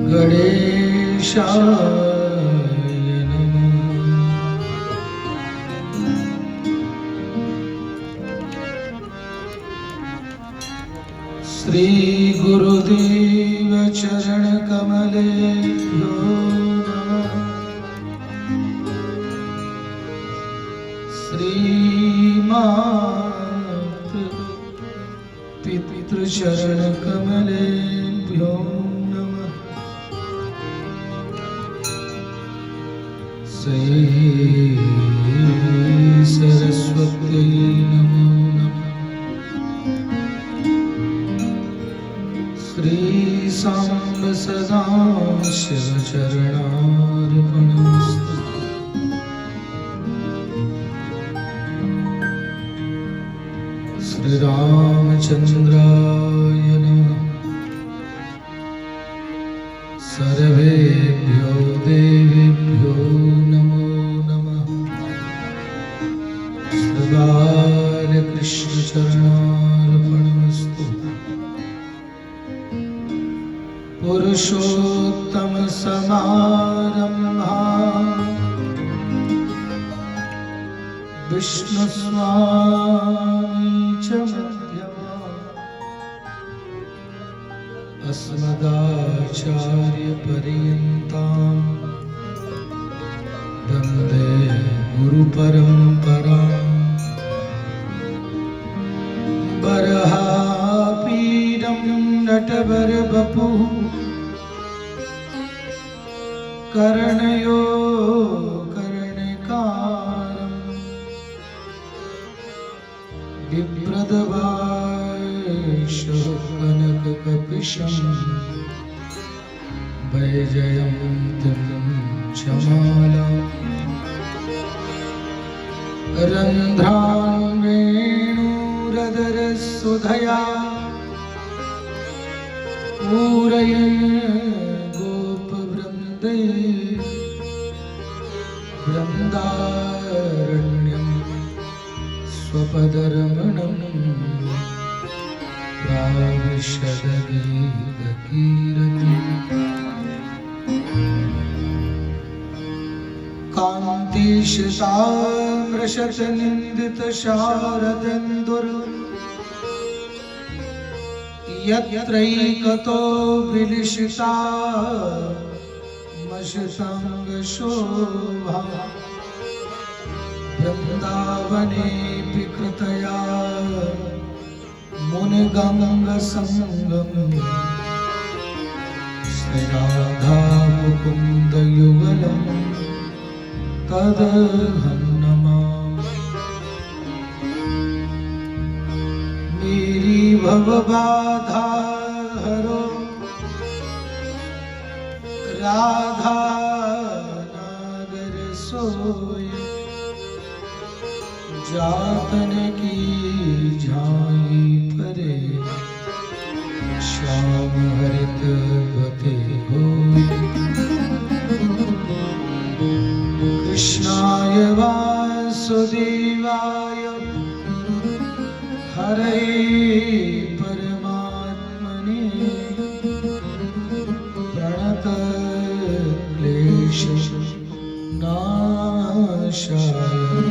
गणेशाय नमः। श्री गुरुदेव चरण कमलेभ्यो नमः। श्रीमातृ पितृचरण कमलेभ्यो नमः। श्री सरस्वती नमो नमः। श्री सांब सदा शिव चरणार्पणमस्तु। श्री रामचंद्राय नमः। सर्वेभ्यो देवेभ्यो नमो नमः। श्री बालकृष्ण चरणार्पणमस्तु। पुरुषोत्तम समारंभा विष्णु स्वामी च मध्यमा अस्मदाचार्य पर्यन्तां वन्दे गुरु परंपरा। बर्हापीडं नटवर बपुः कर्णयो कर्णिकारम् बिभ्रद्वांशो कनककपिशं वैजयन्तीं चमालां। रन्ध्रान् वेणुरधरसुधया पूरयन् गोपवृन्दे वृन्दारण्यं स्वपदरमणं प्राविशदगीतकीर्ति। कान्तिशताम्रशतनिन्दितशारदेन्दुर् यत्रैकतो विलिशिता मशताङ्गशोभा। वृन्दावनेऽपि कृतया मुनिगङ्गसङ्गम्। श्रीराधामुकुन्दयुगलं तदहं नमामि। मेरी भवबाधा हरो राधा नागर सोय। जातन की झाई परे श्याम हरित गते होय। कृष्णाय वासुदेवाय हरे परमात्मने प्रणतक्लेशनाशाय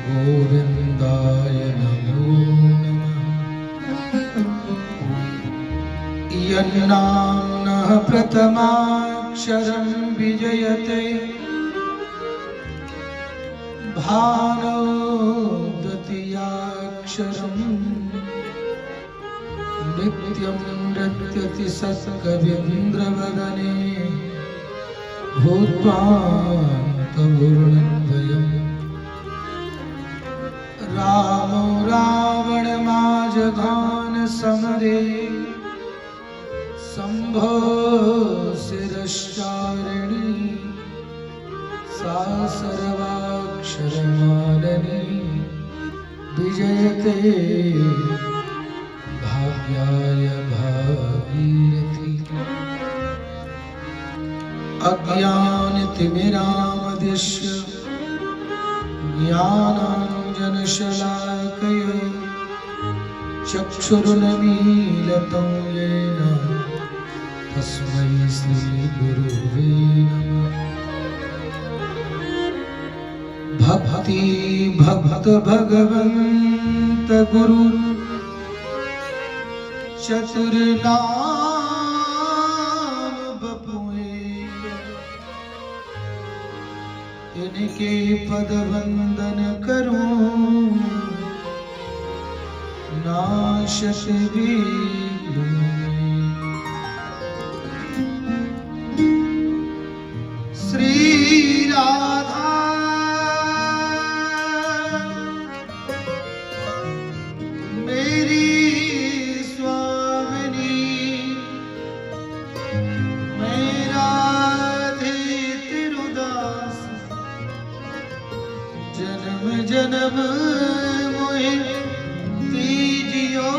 गोविन्दाय नमो नमः। यन्नाम्नः प्रथमाक्षरं विजयते भानो द्वितीयाक्षरम् नित्यं नृत्यति सत्कवीन्द्रवदने भूत्वान्तपूर्णद्वयम्। रामो रावणमाजघान समरे शम्भो शिरश्चारिणी सा सर्वाक्षरमालिनी विजयते भाग्याय भागीरथी। अज्ञानतिमिरामदिश्य ज्ञानाञ्जनशलाकया चक्षुरुन्मीलितं येन तस्मै श्री गुरुवे नमः। भक्ति भक्त भगवंत गुरु चतुर नाम बपुए, इनके पद वंदन करूं नाशत विघ्न। श्री राधा मेरी स्वामिनी, मेरा तिरुदास, जन्म जन्म मोहे तीजियो,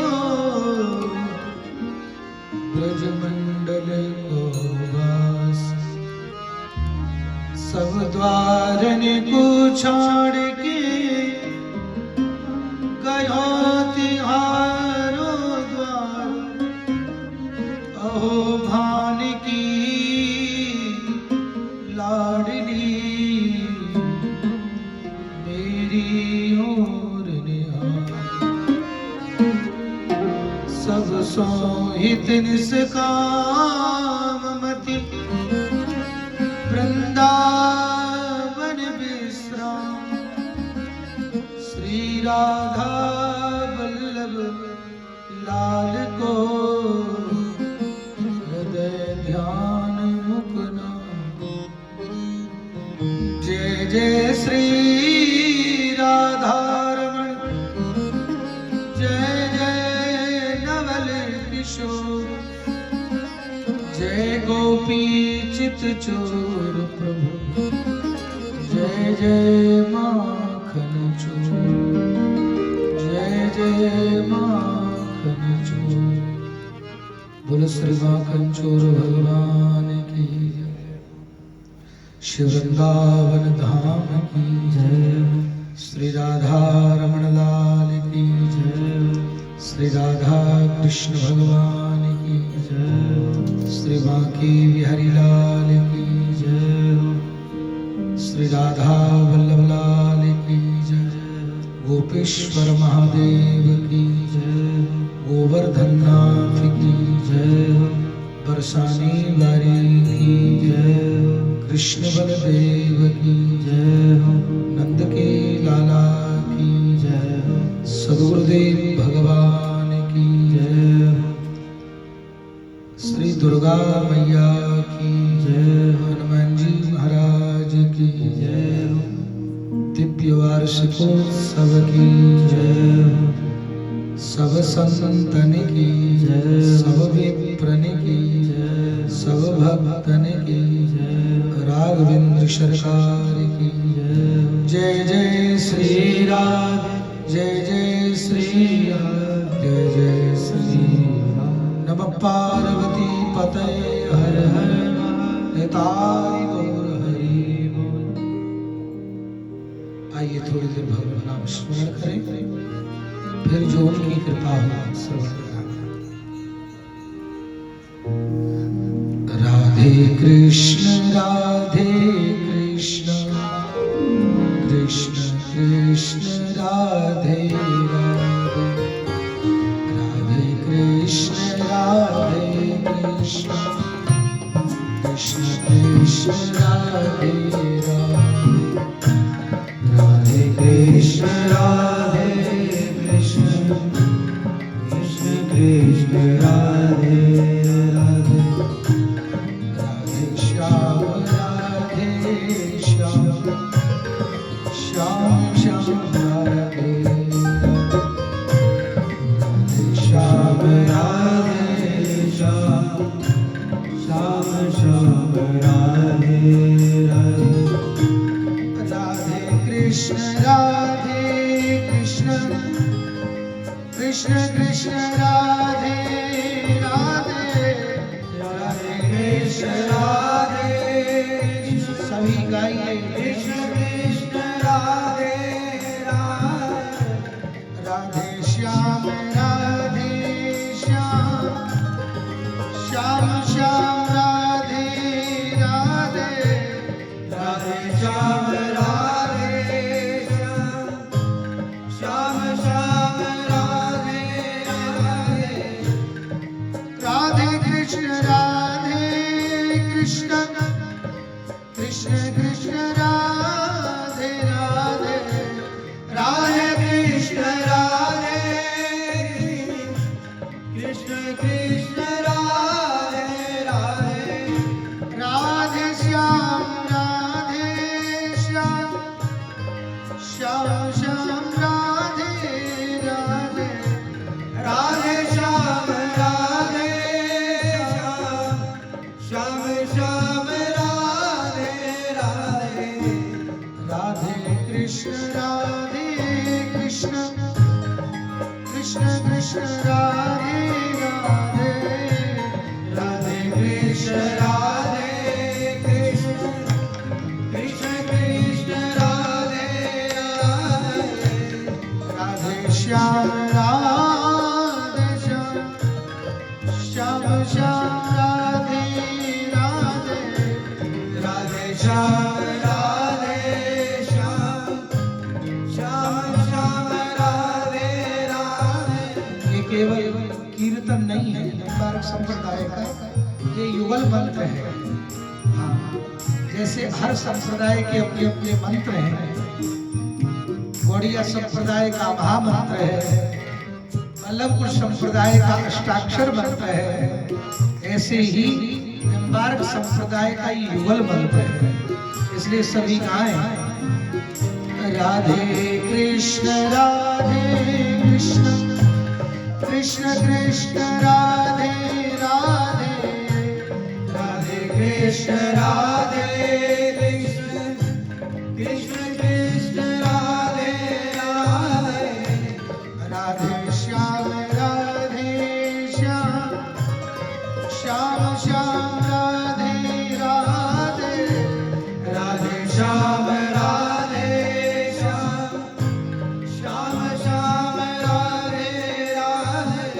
ब्रजमंडल को वास। सब द्वारन को छोड़ के गयो तिहारो द्वार। अहो भान की लाडली, मेरी ओर निहार। सब सोहित निष्काम मति, वृंदावन विश्राम। श्री राधा वल्लभ लाल को हृदय ध्यान मुकना। जय जय श्री राधा रमण, जय जय नवल किशोर, जय गोपी चित चोर प्रभु, जय जय माखन चोर, जय जय माखन चोर। बोलो श्री माखन चोर भगवान की जय। शिव वृंदावन धाम की जय। श्री राधा रमण लाल की जय। श्री राधा कृष्ण भगवान की जय। श्री बांके बिहारी लाल की जय। श्री राधा वल्लभ लाल की जय। गोपेश्वर महादेव की जय। गोवर्धन नाथ की जय। बरसाने वाले की जय। कृष्ण बलदेव की जय। नंद के लाला की जय। सद्गुरुदेव भगवान की जय। श्री दुर्गा मैया की जय। हनुमान जी महाराज की जय। दिव्य वार्षिकोत्सव की जय। सब संतन की जय। सब विप्रन की जय। सब भक्तन की जय। राघवेंद्र सरकार की जय। जय जय श्री राम, जय जय श्री राम, जय जय श्री राम। नमः पार्वती पतये हर हर निताई गौर हरि बोल। आइए थोड़ी देर भगवान नाम स्मरण करें, फिर जो उनकी कृपा हो श्रवण करें। राधे कृष्ण राधे कृष्ण, कृष्ण कृष्ण राधे राधे। राधे कृष्ण राधे कृष्ण, कृष्ण कृष्ण राधे राधे। राधे कृष्ण राधे कृष्ण, कृष्ण कृष्ण राधे राधे। राधे श्याम राधे श्याम, श्याम श्याम राधे राधे। श्याम राधे श्याम, श्याम श्याम राधे राधे। राधे कृष्ण राधे कृष्ण, कृष्ण कृष्ण राधे राधे। कृष्ण राधे कृष्ण कृष्ण कृष्ण राधे राधे राधे कृष्ण राधे कृष्ण कृष्ण राधे राधे राधे श्याम श्याम श्याम राधे राधे राधे श्याम राधे श्याम श्याम राधे राधे राधे कृष्ण कृष्ण कृष्ण कृष्ण राधे राधे राधे कृष्ण राधे कृष्ण कृष्ण कृष्ण राधे राधे राधे श्याम राधे श्याम श्याम राधे राधे राधे श्याम राधे श्याम श्याम श्याम राधे राधे। ये केवल कीर्तन नहीं है निम्बार्क संप्रदाय का, ये युगल मंत्र है। हाँ, जैसे हर संप्रदाय के अपने अपने मंत्र हैं, गौड़िया संप्रदाय का महामंत्र है, वल्लभकुल संप्रदाय का अष्टाक्षर मंत्र है, ऐसे ही निम्बार्क संप्रदाय का युगल मंत्र है। इसलिए सभी गाएं राधे कृष्ण कृष्ण कृष्ण राधे राधे राधे कृष्ण राधे कृष्ण कृष्ण कृष्ण राधे राधे राधे श्याम श्याम श्याम राधे राधे राधे श्याम राधे श्याम श्याम श्याम राधे राधे।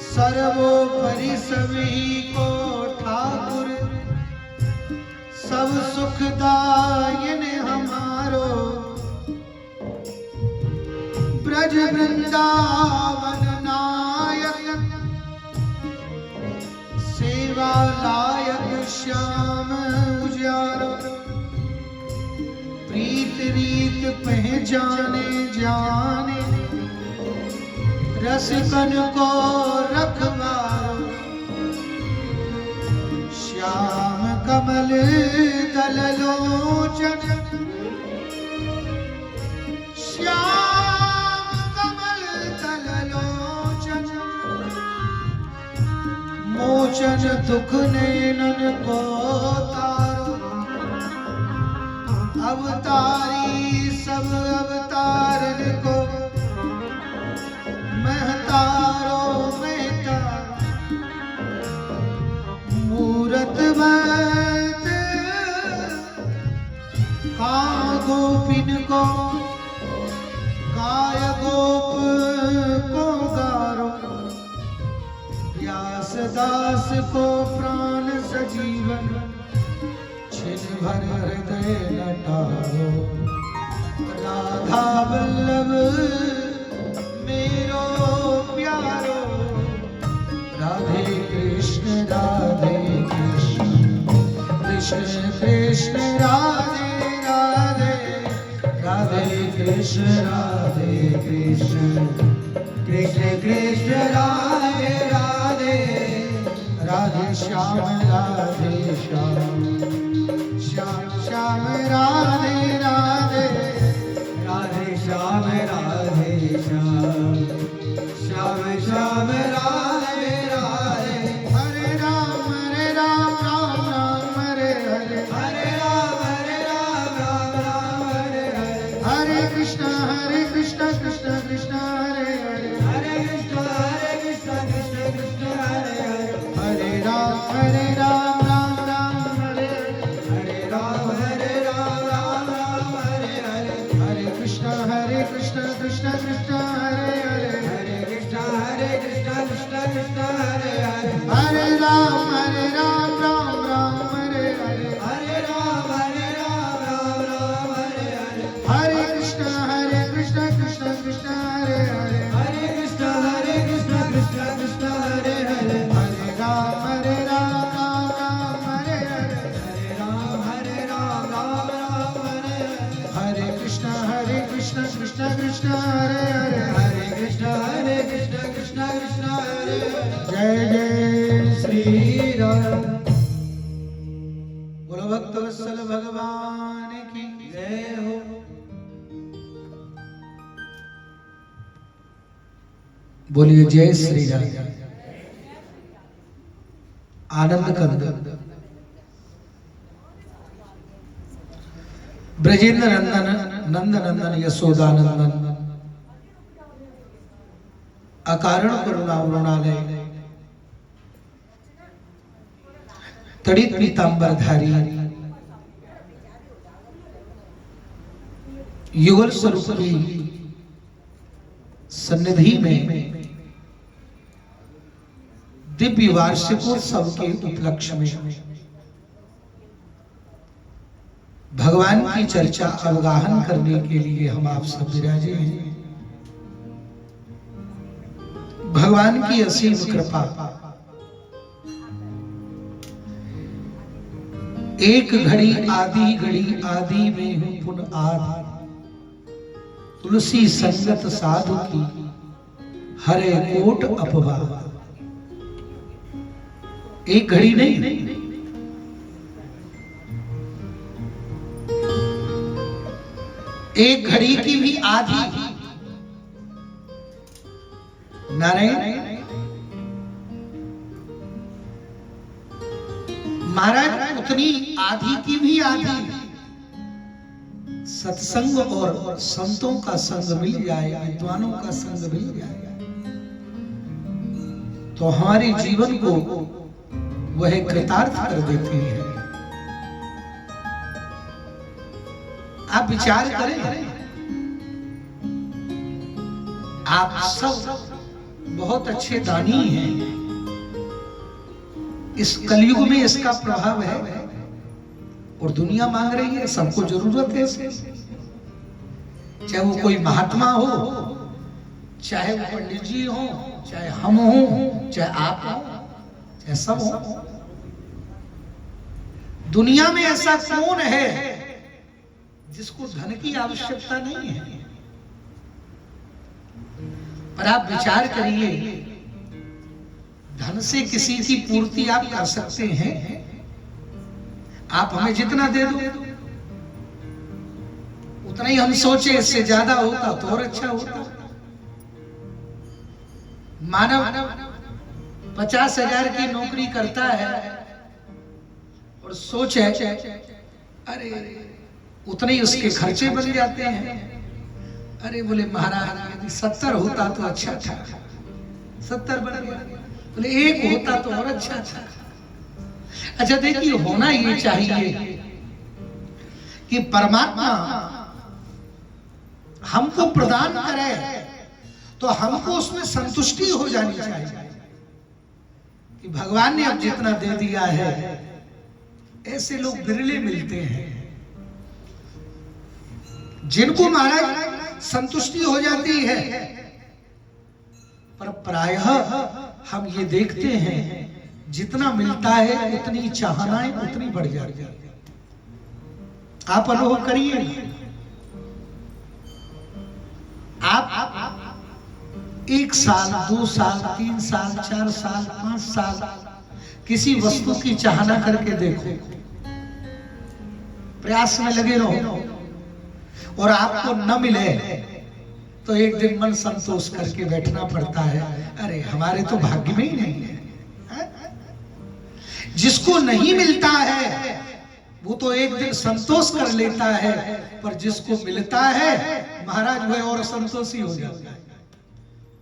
सर्वोपरि सभी को ठाकुर सब सुखदायन हमारो ब्रज वृंदावन नायक सेवा लायक श्याम उजारो प्रीत रीत पहचाने जाने रसिकन को रखवारो श्याम कमल दल लोचन श्याम कमल दल लोचन मोचन दुख नैनन को तारो अवतारी सब अवतारन को महतारो महता मूरत वैत का गोपिन को गाय गोप को गारो व्यास दास को प्राण सजीवन छिन भर हृदय लटारो राधा वल्लभ मेरो प्यारो राधे कृष्ण कृष्ण कृष्ण राधे राधे राधे कृष्ण कृष्ण कृष्ण कृष्ण राधे राधे राधे श्याम श्याम श्याम राधे राधे राधे श्याम राधे कृष्ण कृष्ण कृष्ण हरे हरे, हरे कृष्ण कृष्ण कृष्ण हरे हरे, हरे राम राम राम हरे हरे, हरे राम राम हरे हरे, हरे कृष्ण कृष्ण कृष्ण हरे हरे, हरे कृष्ण कृष्ण कृष्ण हरे हरे, हरे राम राम हरे हरे, हरे राम राम हरे हरे, हरे कृष्ण कृष्ण कृष्ण हरे हरे, हरे कृष्ण कृष्ण कृष्ण हरे हरे। जय जय श्री श्री राम बोलो भक्तवत्सल भगवान की जय हो। बोलिए जय श्री राम। आनंद कंद ब्रजेंद्र नंदन नंद नंदन यशोदानंदन अकारण करुणावरुणालय तड़ित पीतांबरधारी युगल स्वरूप की सन्निधि में दिव्य वार्षिकोत्सव के उपलक्ष्य में भगवान की चर्चा अवगाहन करने के लिए हम आप सब विराजे हैं। भगवान की असीम कृपा, एक घड़ी आदि में हूं पुन आदि, तुलसी संगत साधु की हरे कोट अपवाद। एक घड़ी नहीं, एक घड़ी की भी आधी। नारायण महाराज उतनी आधी की भी आधी सत्संग और संतों का संग मिल जाए, विद्वानों का संग मिल जाए तो हमारे जीवन को वह कृतार्थ कर देते हैं। आप विचार करें, आप सब बहुत अच्छे दानी हैं, इस कलयुग में इसका प्रभाव है और दुनिया मांग रही है, सबको जरूरत है इसकी। चाहे वो कोई महात्मा हो, चाहे वो पंडित जी हो, चाहे हम हो, चाहे आप हो, चाहे सब हो। दुनिया में ऐसा कौन है जिसको धन की आवश्यकता नहीं है? पर आप विचार करिए, धन से किसी की पूर्ति आप कर सकते हैं? आप हमें जितना दे दो उतना ही हम सोचे इससे ज्यादा होता तो और अच्छा होता। मानव 50,000 की नौकरी करता है और सोचे अरे उतने ही उसके खर्चे बन जाते हैं। अरे बोले महाराज यदि 70 होता तो अच्छा था, 70 बन गया। बोले 1 होता तो और अच्छा था। अच्छा देखिए, होना ये चाहिए कि परमात्मा हमको प्रदान करे तो हमको उसमें संतुष्टि हो जानी चाहिए कि भगवान ने अब जितना दे दिया है। ऐसे लोग बिरले मिलते हैं जिनको महाराज संतुष्टि हो जाती है, पर प्रायः हम ये देखते हैं जितना मिलता है उतनी चाहनाएं उतनी बढ़ जाती है। आप अनुभव करिए, आप 1 साल 2 साल 3 साल 4 साल 5 साल किसी वस्तु की चाहना करके देखो, प्रयास में लगे रहो और आपको न मिले तो एक दिन मन संतोष करके बैठना पड़ता है, अरे हमारे तो भाग्य में ही नहीं है। जिसको नहीं मिलता है वो तो एक दिन संतोष कर लेता है, पर जिसको मिलता है महाराज वह और संतोषी हो जाता है।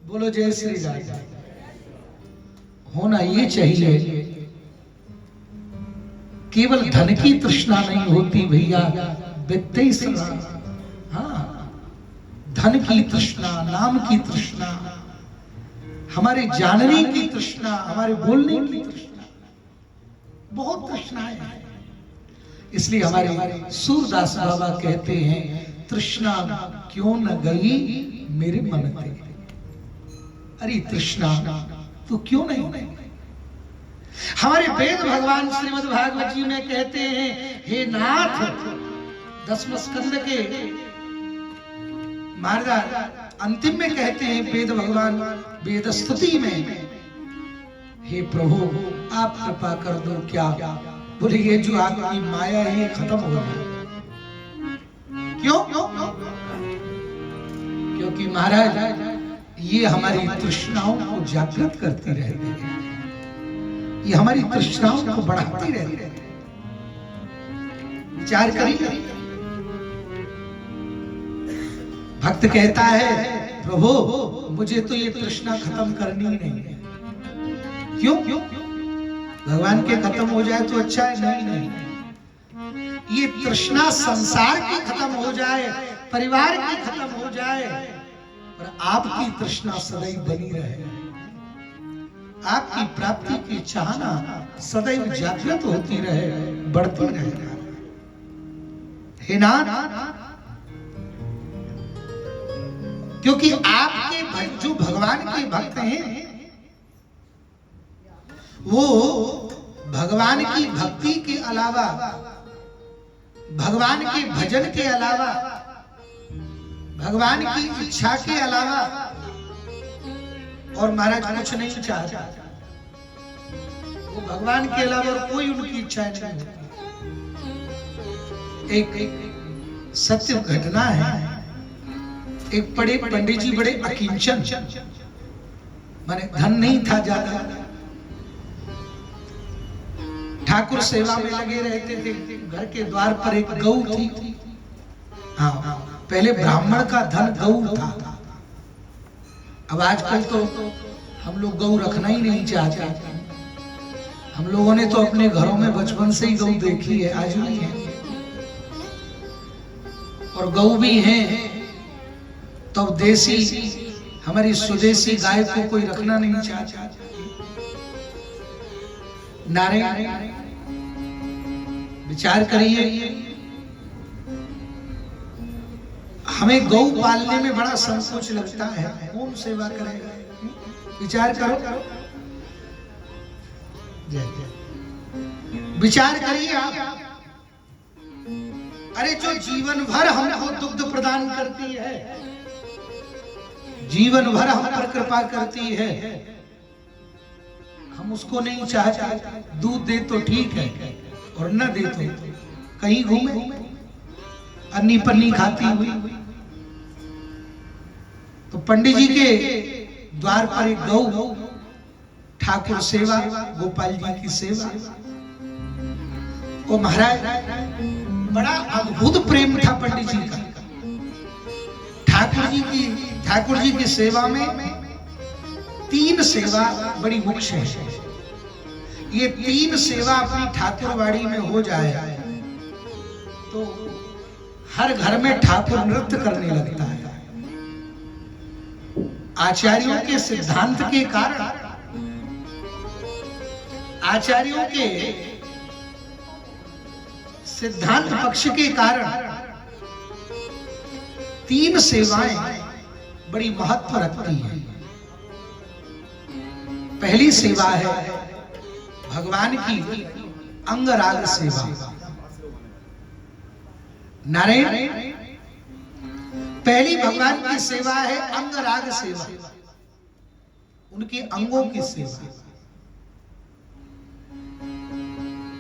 बोलो जय श्री राम। होना ये चाहिए, केवल धन की तृष्णा नहीं होती भैया, वित्तीय हाँ, धन की तृष्णा, नाम की तृष्णा, हमारे जानने की तृष्णा, हमारे बोलने की तृष्णा, बहुत तृष्णाएं हैं। इसलिए हमारे सूरदास बाबा कहते हैं, तृष्णा क्यों न गई मेरे मन ते। अरे तृष्णा तू क्यों नहीं गई? हमारे वेद भगवान श्रीमद् भागवत जी में कहते हैं, हे नाथ, 10वें स्कंद के महाराज अंतिम में कहते हैं वेद भगवान वेद स्तुति में, हे प्रभु आप कृपा कर दो। क्या बोले, ये जो आपकी माया है ये खत्म हो जाए। क्यों? क्योंकि महाराज ये हमारी तृष्णाओं को जागृत करती रहती है, ये हमारी तृष्णाओं को बढ़ाती रहती है। विचार करिए, भक्त कहता है, प्रभु मुझे तो ये तृष्णा खत्म करनी ही नहीं है। क्यों? भगवान के खत्म हो जाए तो अच्छा है? नहीं नहीं, ये तृष्णा संसार की खत्म हो जाए, परिवार की खत्म हो जाए, और आपकी तृष्णा सदैव बनी रहे, आपकी प्राप्ति की चाहना सदैव जागृत होती रहे, बढ़ती रहे। हे नाथ, क्योंकि आपके जो भगवान के भक्त हैं वो भगवान की भक्ति के अलावा, भगवान के भजन के अलावा, भगवान की इच्छा के अलावा और महाराज कुछ नहीं चाहता। वो भगवान के अलावा और कोई उनकी इच्छा नहीं होती। एक सत्य घटना है, एक बड़े पंडित जी बड़े अकिंचन, माने धन नहीं था ज्यादा, ठाकुर सेवा में लगे रहते थे। घर के द्वार पर एक गौ थी। हाँ, पहले ब्राह्मण का धन गौ था। अब आजकल तो हम लोग गौ रखना ही नहीं चाहते। हम लोगों ने तो अपने घरों में बचपन से ही गौ देखी है, आज भी है, और गौ भी है तो देसी, हमारी स्वदेशी गाय को कोई रखना नहीं चाहता। नारायण, विचार करिए, हमें गौ पालने में बड़ा संकोच लगता है, कौन सेवा करेगा? विचार करो, विचार करिए आप। अरे जो जीवन भर हमको दुग्ध प्रदान करती है, जीवन भर हम पर कृपा करती है, हम उसको नहीं चाहते। दूध दे तो ठीक है, और न दे तो कहीं घूमे अन्नी पन्नी खाती हुई। तो पंडित जी के द्वार पर एक गौ, ठाकुर सेवा, गोपाल जी की सेवा। वो महाराज बड़ा अद्भुत प्रेम था पंडित जी का ठाकुर जी की सेवा में। 3 सेवा बड़ी मुख्य है। ये 3 सेवा अपनी ठाकुरवाड़ी में हो जाए तो हर घर में ठाकुर नृत्य करने लगता है। आचार्यों के सिद्धांत के कारण, आचार्यों के सिद्धांत पक्ष के कारण 3 सेवाएं बड़ी महत्व रखती हैं। पहली सेवा है भगवान की अंगराग सेवा। नारायण, पहली भगवान की सेवा है अंगराग सेवा, उनके अंगों की सेवा।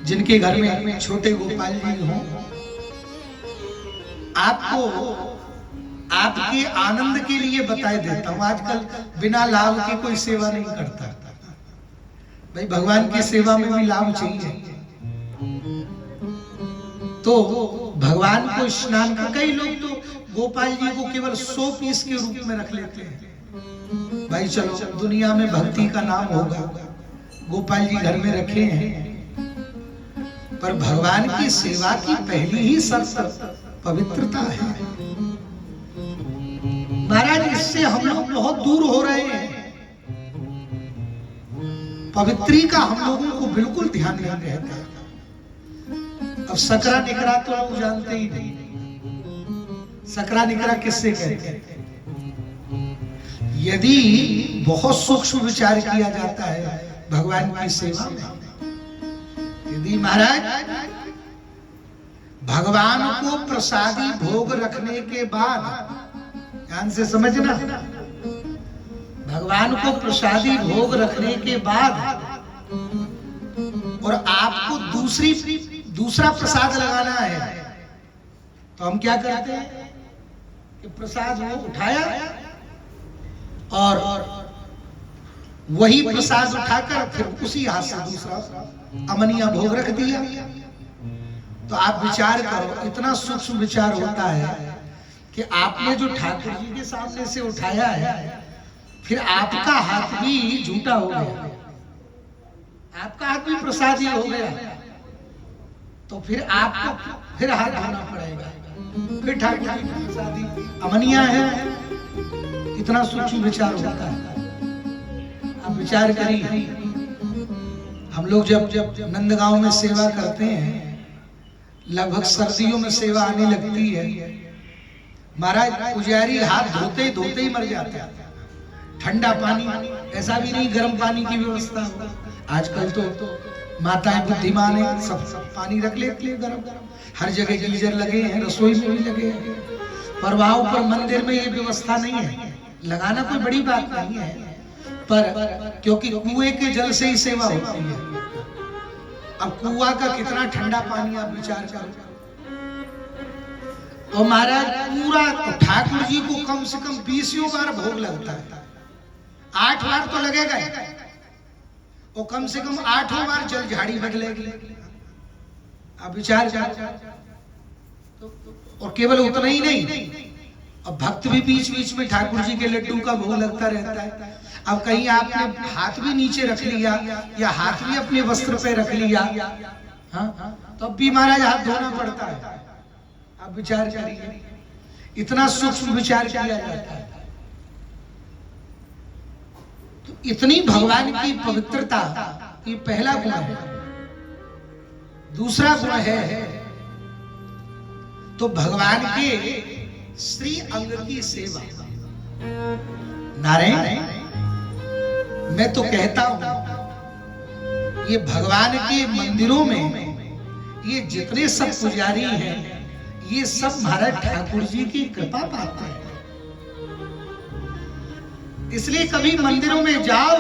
जिनके घर में छोटे गोपाल जी हों, आपको आपके आनंद के लिए बताए देता हूं, आजकल बिना लाभ के कोई सेवा नहीं करता। भाई भगवान की सेवा में भी लाभ चाहिए। तो भगवान को स्नान का, कई लोग तो गोपाल जी को केवल 100 पीस के रूप में रख लेते हैं। भाई चलो दुनिया में भक्ति का नाम होगा, गोपाल जी घर में रखे हैं, पर भगवान की सेवा की पहली ही शर्त पवित्रता है। महाराज इससे हम लोग बहुत दूर हो रहे हैं। पवित्री का हम लोगों को बिल्कुल ध्यान नहीं रहता। अब सकरा निकरा तो आप जानते ही नहीं। सकरा निकरा किससे कहते हैं? यदि बहुत सूक्ष्म विचार किया जाता है भगवान की सेवा में, यदि महाराज भगवान को प्रसादी भोग रखने के बाद, ध्यान से समझना, भगवान को प्रसादी भोग रखने के बाद और आपको दूसरा प्रसाद लगाना है, तो हम क्या करते हैं कि प्रसाद वो उठाया और वही प्रसाद उठाकर फिर उसी हाथ से दूसरा अमनिया भोग रख दिया। तो आप विचार करो, इतना सूक्ष्म विचार होता है कि आपने जो ठाकुर जी के सामने से उठाया है, फिर आपका हाथ भी झूठा हो गया, आपका हाथ भी प्रसादी हो गया, तो फिर आपको फिर हाथ धोना पड़ेगा, फिर ठाकुर जी की प्रसादी अमनिया है। इतना सूक्ष्म विचार होता है। आप विचार करिए, हम लोग जब नंदगांव में सेवा करते हैं, लगभग सर्दियों में सेवा आने लगती है, महाराज पुजारी हाथ धोते धोते ही मर जाता है। ठंडा पानी, ऐसा भी नहीं गर्म पानी की व्यवस्था हो। आजकल तो माताएं बुद्धिमान है, सब पानी रख लेती है गर्म। हर जगह गीजर लगे हैं, रसोई में भी लगे हैं, पर वहां ऊपर मंदिर में ये व्यवस्था नहीं है। लगाना कोई बड़ी बात नहीं है, पर क्योंकि कुएं के जल से ही सेवा होती है। अब कुआं का कितना ठंडा पानी आप विचार करो। और महाराज पूरा ठाकुर जी को कम से कम 20 बार भोग लगता है। 8 बार तो लगेगा, और कम से कम 8 बार जल झाड़ी बदलेगी। आप विचार करो। और केवल उतना ही नहीं, अब भक्त भी बीच बीच में ठाकुर जी के लड्डू का भोग लगता रहता है। अब कहीं आपने हाथ भी नीचे रख लिया या हाथ भी अपने वस्त्र पे रख लिया, हाँ, तो अब भी महाराज हाथ धोना पड़ता है। आप विचार करिए, इतना सूक्ष्म विचार किया जाता है। तो इतनी भगवान की पवित्रता, ये पहला गुण है। दूसरा गुण है तो भगवान के श्री अंग की सेवा। नारायण, मैं तो कहता हूं ये भगवान के मंदिरों में ये जितने सब पुजारी हैं, ये सब महाराज ठाकुर जी की कृपा पाते हैं। इसलिए कभी मंदिरों में जाओ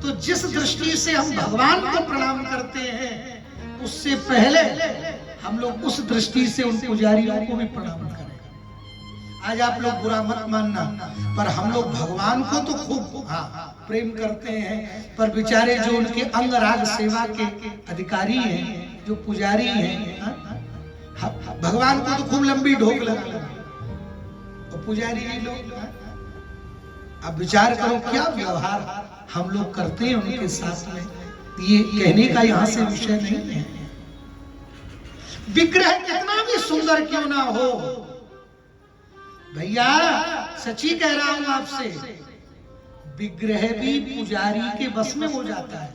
तो जिस दृष्टि से हम भगवान को प्रणाम करते हैं, उससे पहले हम लोग उस दृष्टि से उन पुजारियों को भी प्रणाम करें। आज आप लोग बुरा मत मानना, पर हम लोग भगवान को तो खूब प्रेम करते हैं, पर बेचारे जो उनके अंग राग सेवा के अधिकारी हैं, जो पुजारी हैं, भगवान को तो खूब लंबी ढोक लगती है, और पुजारी भी लोग। अब विचार करो क्या व्यवहार हम लोग करते हैं उनके साथ में। ये कहने का यहाँ से विषय नहीं है। विग्रह कितना भी सुंदर क्यों ना हो, भैया सच्ची कह रहा हूं आपसे, विग्रह भी पुजारी के बस में हो जाता है।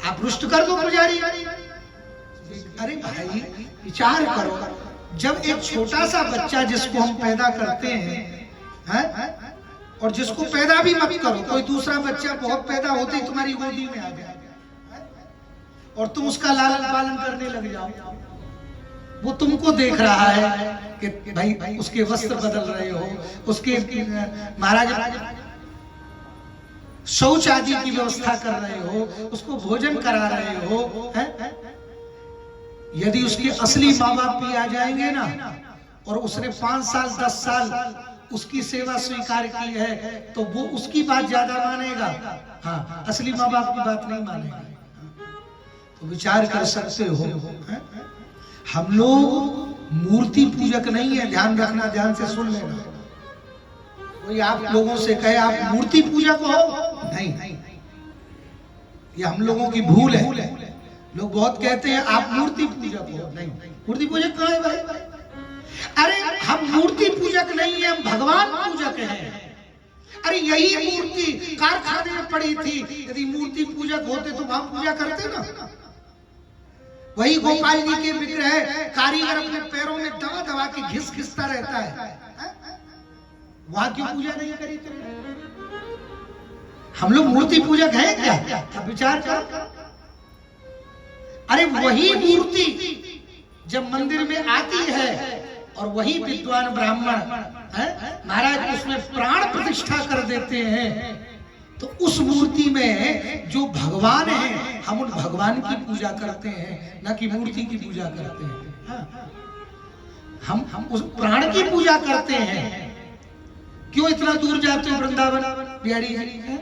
आप रुष्ट कर दो पुजारी। अरे भाई विचार करो, जब एक छोटा सा बच्चा जिसको हम पैदा करते हैं, और जिसको पैदा भी मत करो, कोई दूसरा बच्चा बहुत पैदा होते ही तुम्हारी गोदी में आ गया और तुम उसका लालन पालन करने लग जाओ, वो तुमको देख रहा है कि भाई उसके वस्त्र बदल रहे हो, उसके महाराज शौच आदि की व्यवस्था कर रहे हो, उसको भोजन करा रहे हो, है? यदि उसके असली माँ बाप भी आ जाएंगे ना, और उसने 5 साल 10 साल उसकी सेवा स्वीकार की है, तो वो उसकी बात ज्यादा मानेगा, हाँ, असली माँ बाप की बात नहीं मानेगा। तो विचार कर सकते हो, हम लोग मूर्ति पूजक नहीं है। ध्यान रखना, ध्यान से सुन लेना। कोई आप लोगों से कहे आप मूर्ति पूजक हो, नहीं, ये हम लोगों की भूल है। लोग बहुत कहते हैं आप मूर्ति पूजक हो, नहीं। मूर्ति पूजक कहाँ है भाई? अरे हम मूर्ति पूजक नहीं है, हम भगवान पूजक हैं। अरे यही मूर्ति कारखाने में पड़ी थी, यदि मूर्ति पूजक होते तो वहां पूजा करते ना। वही गोपाल जी के विग्रह कारीगर अपने पैरों में दबा दबा के घिसता रहता है, वहां क्यों पूजा नहीं करी तुमने? हम लोग मूर्ति पूजक हैं क्या? अब विचार कर। अरे वही मूर्ति जब मंदिर में आती है और वही विद्वान ब्राह्मण महाराज उसमें प्राण प्रतिष्ठा कर देते हैं, तो उस मूर्ति में जो भगवान है हम उन भगवान की पूजा करते हैं, ना कि मूर्ति की पूजा करते हैं। हम उस प्राण की पूजा करते हैं। क्यों इतना दूर जाते हो वृंदावन बिहारी जी?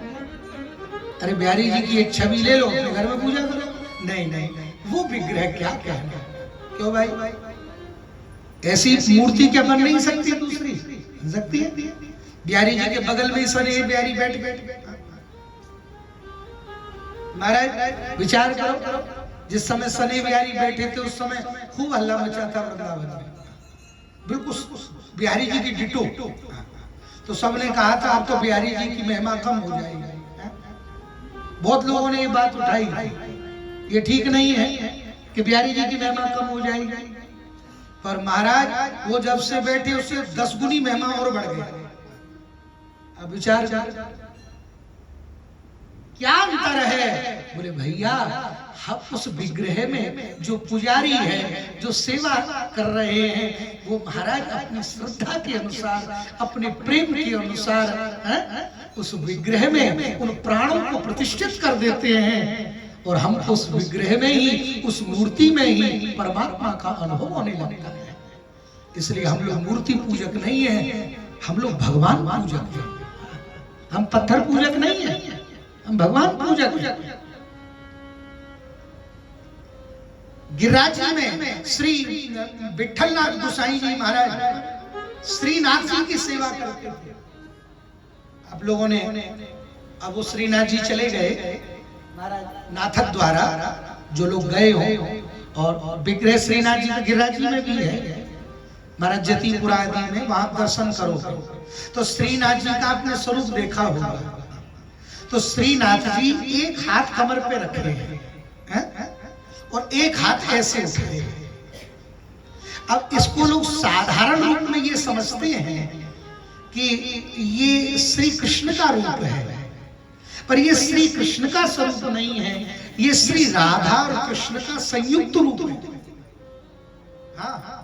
अरे बिहारी जी की एक छवि ले लो, अपने घर में पूजा करो। नहीं नहीं, वो विग्रह क्या कहना। क्यों भाई? ऐसी मूर्ति क्या बन नहीं सकती दूसरी? सकती है। बिहारी जी के बगल में सने बिहारी बैठ महाराज विचार करो, जिस समय सने बिहारी बैठे थे उस समय खूब हल्ला मचा था वृंदावन में, बिल्कुल बिहारी जी की डिटो। तो सबने कहा था अब तो बिहारी जी की महिमा कम हो जाएगी। बहुत लोगों ने ये बात उठाई, ये ठीक नहीं है कि बिहारी जी की महिमा कम हो जाएगी। पर महाराज वो जब से बैठे उससे 10 गुनी महिमा और बढ़ गई। अब विचार कर क्या अंतर है? बोले भैया हम उस विग्रह में जो पुजारी है, जो सेवा कर रहे हैं, वो महाराज अपनी श्रद्धा के अनुसार, अपने प्रेम के अनुसार उस विग्रह में उन प्राणों को प्रतिष्ठित कर देते हैं, और हम उस विग्रह में ही, उस मूर्ति में ही परमात्मा का अनुभव होने लगता है। इसलिए हम लोग मूर्ति पूजक नहीं है, हम लोग भगवान पूजक हैं। हम पत्थर पूजक नहीं है, हम भगवान पूजक हैं। गिरिराज में श्री विठलनाथ गोसाई जी महाराज श्रीनाथ जी की सेवा करते थे। आप लोगों ने, अब वो श्रीनाथ जी चले गए नाथक द्वारा, जो लोग गए हो, और विग्रह श्रीनाथ जी गिरिराज में भी है महाराज, जतीपुरा आदि में, वहां दर्शन करो तो श्रीनाथ जी का आपने स्वरूप देखा होगा। तो श्रीनाथ जी एक हाथ कमर पे रखे हैं और एक हाथ ऐसे उठाए। अब इसको लोग साधारण रूप में ये समझते हैं कि ये श्री कृष्ण का रूप है, पर ये श्री कृष्ण का स्वरूप नहीं है, ये श्री राधा और कृष्ण का संयुक्त रूप है। हाँ,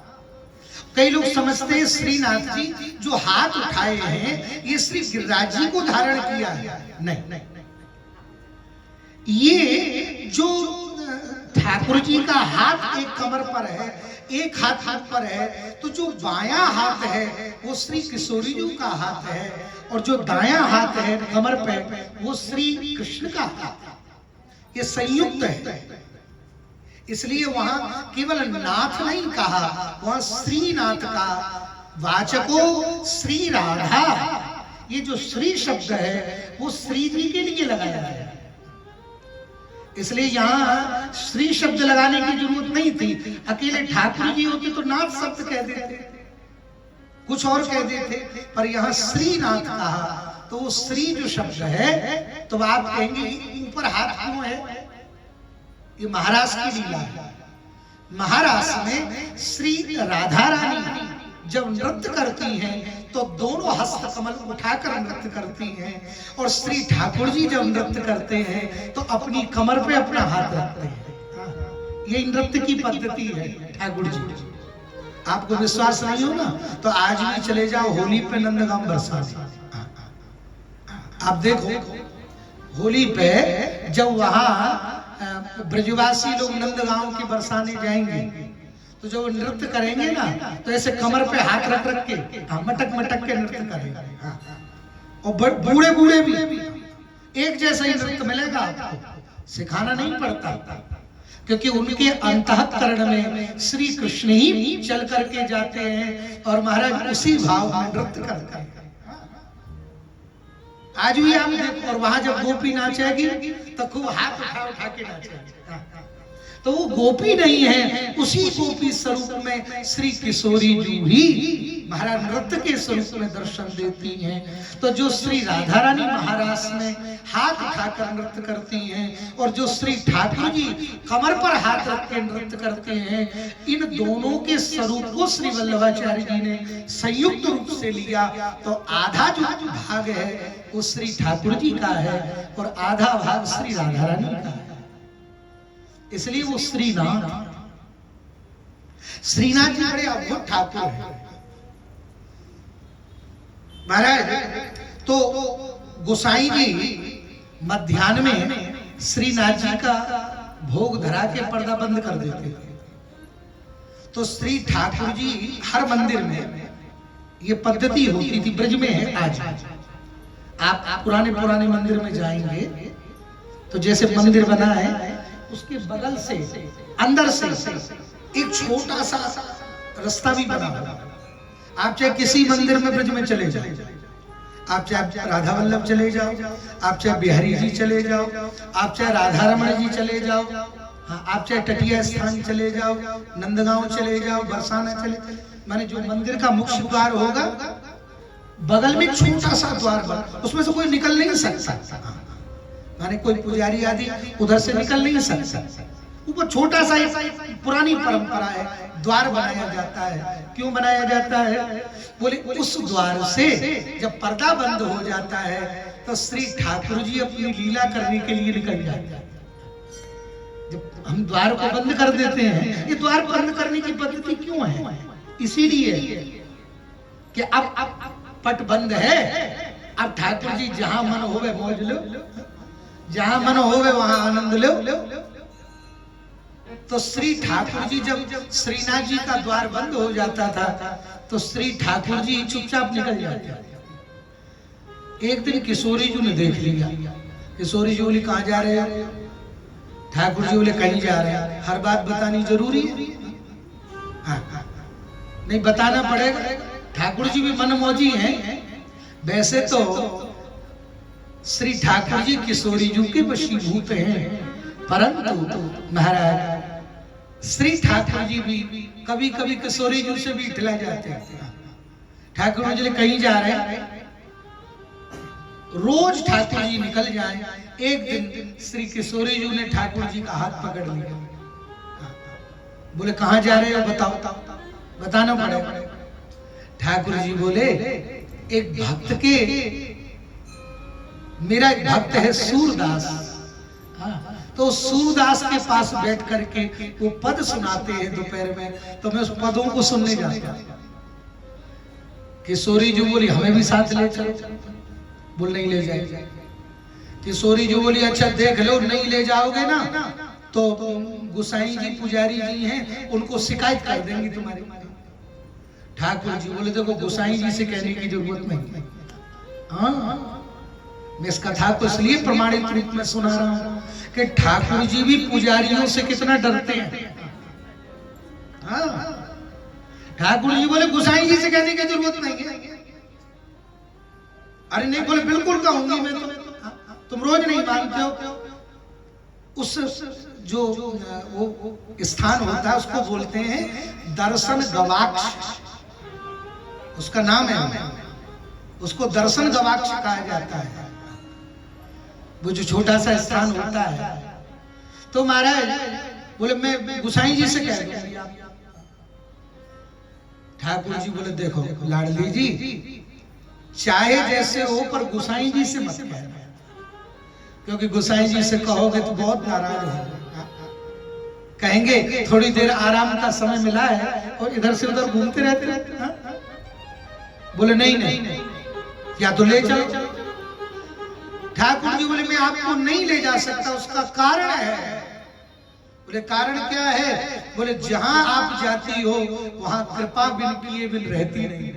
कई लोग समझते हैं श्रीनाथ जी जो हाथ उठाए हैं ये श्री गिरिराज जी को धारण किया है। नहीं, ये जो ठाकुर जी का हाथ एक कमर पर है, एक हाथ पर है, तो जो बायां हाथ है वो श्री किशोरी जी का हाथ है, और जो दायां हाथ है कमर पे वो श्री कृष्ण का हाथ है। ये संयुक्त है। इसलिए वहां केवल नाथ नहीं कहा, वहां श्रीनाथ का वाचको श्री राधा। ये जो श्री शब्द है वो श्री जी के लिए लगाया है, इसलिए यहाँ श्री शब्द लगाने की जरूरत नहीं थी। अकेले ठाकुर जी होते तो नाथ शब्द कह देते, कुछ और कह देते, पर यहाँ श्रीनाथ कहा तो वो श्री जो शब्द है, तो आप कहेंगे ऊपर हाथ क्यों है? ये महाराष्ट्र की लीला है। महाराष्ट्र में श्री राधा रानी जब नृत्य करती हैं तो दोनों हस्त कमल उठाकर नृत्य करती हैं, और श्री ठाकुर जी जब नृत्य करते हैं तो अपनी कमर पे अपना हाथ रखते हैं। ये नृत्य की पद्धति है ठाकुर जी। आपको विश्वास नहीं हो ना तो आज भी चले जाओ होली पे नंदगांव बरसाने। आप देखो होली पे जब वहां ब्रजवासी लोग नंदगांव के बरसाने जाएंगे तो जो नृत्य करेंगे ना तो ऐसे कमर पे हाथ रख रख के मटक मटक के नृत्य करेंगे, और बूढ़े बूढ़े भी एक जैसा ही नृत्य मिलेगा आपको, सिखाना नहीं पड़ता, क्योंकि उनके अंतःकरण में श्री कृष्ण ही चल करके जाते हैं और महाराज उसी भाव में नृत्य करते हैं। आज भी आप देखो, और वहां जब गोपी नाचेगी तो खूब हाथ उठा उठा के नाचेगी। तो वो गोपी नहीं है, उसी गोपी स्वरूप में श्री किशोरी जी भी महाराज नृत्य के स्वरूप में दर्शन देती हैं। तो जो श्री राधा रानी महाराज में हाथ उठाकर नृत्य करती हैं और जो श्री ठाकुर जी कमर पर हाथ रख के नृत्य करते हैं, इन दोनों के स्वरूप को श्री वल्लभाचार्य जी ने संयुक्त रूप से लिया। तो आधा जो भाग है वो श्री ठाकुर जी का है और आधा भाग श्री राधा रानी का है, इसलिए वो श्रीनाथ। श्रीनाथ जी बड़े अद्भुत ठाकुर हैं महाराज। तो गोसाई जी मध्याह्न में श्रीनाथ जी का भोग धरा के पर्दा बंद कर देते थे। तो श्री ठाकुर जी हर मंदिर में ये पद्धति होती थी, ब्रज में है आज। आप पुराने मंदिर में जाएंगे तो जैसे मंदिर बना है उसके बगल से अंदर से एक छोटा सा रास्ता भी बना हुआ। आप चाहे किसी मंदिर में ब्रज में चले जाओ, आप चाहे राधा वल्लभ चले जाओ, आप चाहे बिहारी जी चले जाओ, आप चाहे राधा रमण जी चले जाओ, हाँ, आप चाहे टटिया स्थान चले जाओ, नंदगांव चले जाओ, बरसाना चले, माने जो मंदिर का मुख्य द्वार होगा बगल में छोटा सा द्वार बना, उसमें से कोई निकल नहीं सकता, माने कोई पुजारी आदि उधर से निकल नहीं सकता। ऊपर छोटा सा पुरानी परंपरा है, द्वार बनाया जाता है। क्यों बनाया जाता है? बोले उस द्वार से जब पर्दा बंद हो जाता है तो श्री ठाकुर जी अपनी लीला करने के लिए निकल जाते हैं। जब हम द्वार को बंद कर देते हैं, ये द्वार बंद करने की पद्धति क्यों है? इसीलिए कि अब पट बंद है, अब ठाकुर जी जहां मन होवे मौज लो, जहां मन होवे वहां आनंद लो। तो श्री ठाकुर जी जब श्रीनाथ जी का द्वार बंद हो जाता था तो श्री ठाकुर जी चुपचाप निकल जाते। एक दिन किशोरी जी ने देख लिया, किशोरी जी बोली कहां जा रहे हैं? ठाकुर जी बोले कहीं जा रहे हैं। हर बात बतानी जरूरी है? हाँ, नहीं बताना पड़ेगा। ठाकुर जी भी मनमौजी हैं। वैसे तो श्री ठाकुर जी किशोरी जी के वशीभूत हैं, परंतु महाराज श्री ठाकुर जी भी कभी कभी किशोरी जी से भी इठला जाते हैं। ठाकुर जी कहीं जा रहे हैं, रोज ठाकुर जी निकल जाए। एक दिन श्री किशोरी जी ने ठाकुर जी का हाथ पकड़ लिया, बोले कहां जा रहे हो बताओ, बताना पड़ेगा। ठाकुर जी बोले एक भक्त के, मेरा एक भक्त है सूरदास, तो सूरदास के पास बैठ करके वो पद सुनाते हैं दोपहर में, तो मैं उस पदों को सुनने जाता। किशोरी जी बोली हमें भी साथ ले चलो। बोल नहीं ले जाएंगे। किशोरी जी बोली अच्छा देख लो, नहीं ले जाओगे ना तो गुसाई जी पुजारी जी हैं, उनको शिकायत कर देंगी तुम्हारी। ठाकुर जी बोले देखो गुसाई जी से कहने की जरूरत नहीं। हाँ, मैं इस कथा को इसलिए प्रमाणित रूप में सुना रहा हूं कि ठाकुर जी भी पुजारियों से कितना डरते हैं। हाँ, ठाकुर जी बोले गुसाई जी से कहने की जरूरत नहीं है। अरे नहीं, बोले बिल्कुल कहूंगी मैं, तुम रोज नहीं मानते हो। उस जो वो स्थान होता है उसको बोलते हैं दर्शन गवाक्ष, उसका नाम है, उसको दर्शन गवाक्ष कहा जाता है। वो जो छोटा सा स्थान होता है। तो महाराज बोले मैं गुसाई जी से कह दूंगी। ठाकुर जी बोले देखो लाडली जी, चाहे जैसे हो पर गुसाई जी से मत कहना, क्योंकि गुसाई जी से कहोगे तो बहुत नाराज हो, कहेंगे थोड़ी देर आराम का समय मिला है और इधर से उधर घूमते रहते। हाँ? बोले नहीं, या तो ले चलो। ठाकुर जी बोले मैं आपको नहीं ले जा सकता, उसका कारण है। बोले कारण क्या है? बोले जहां आप जाती हो वहां कृपा बिन किए बिन रहती नहीं।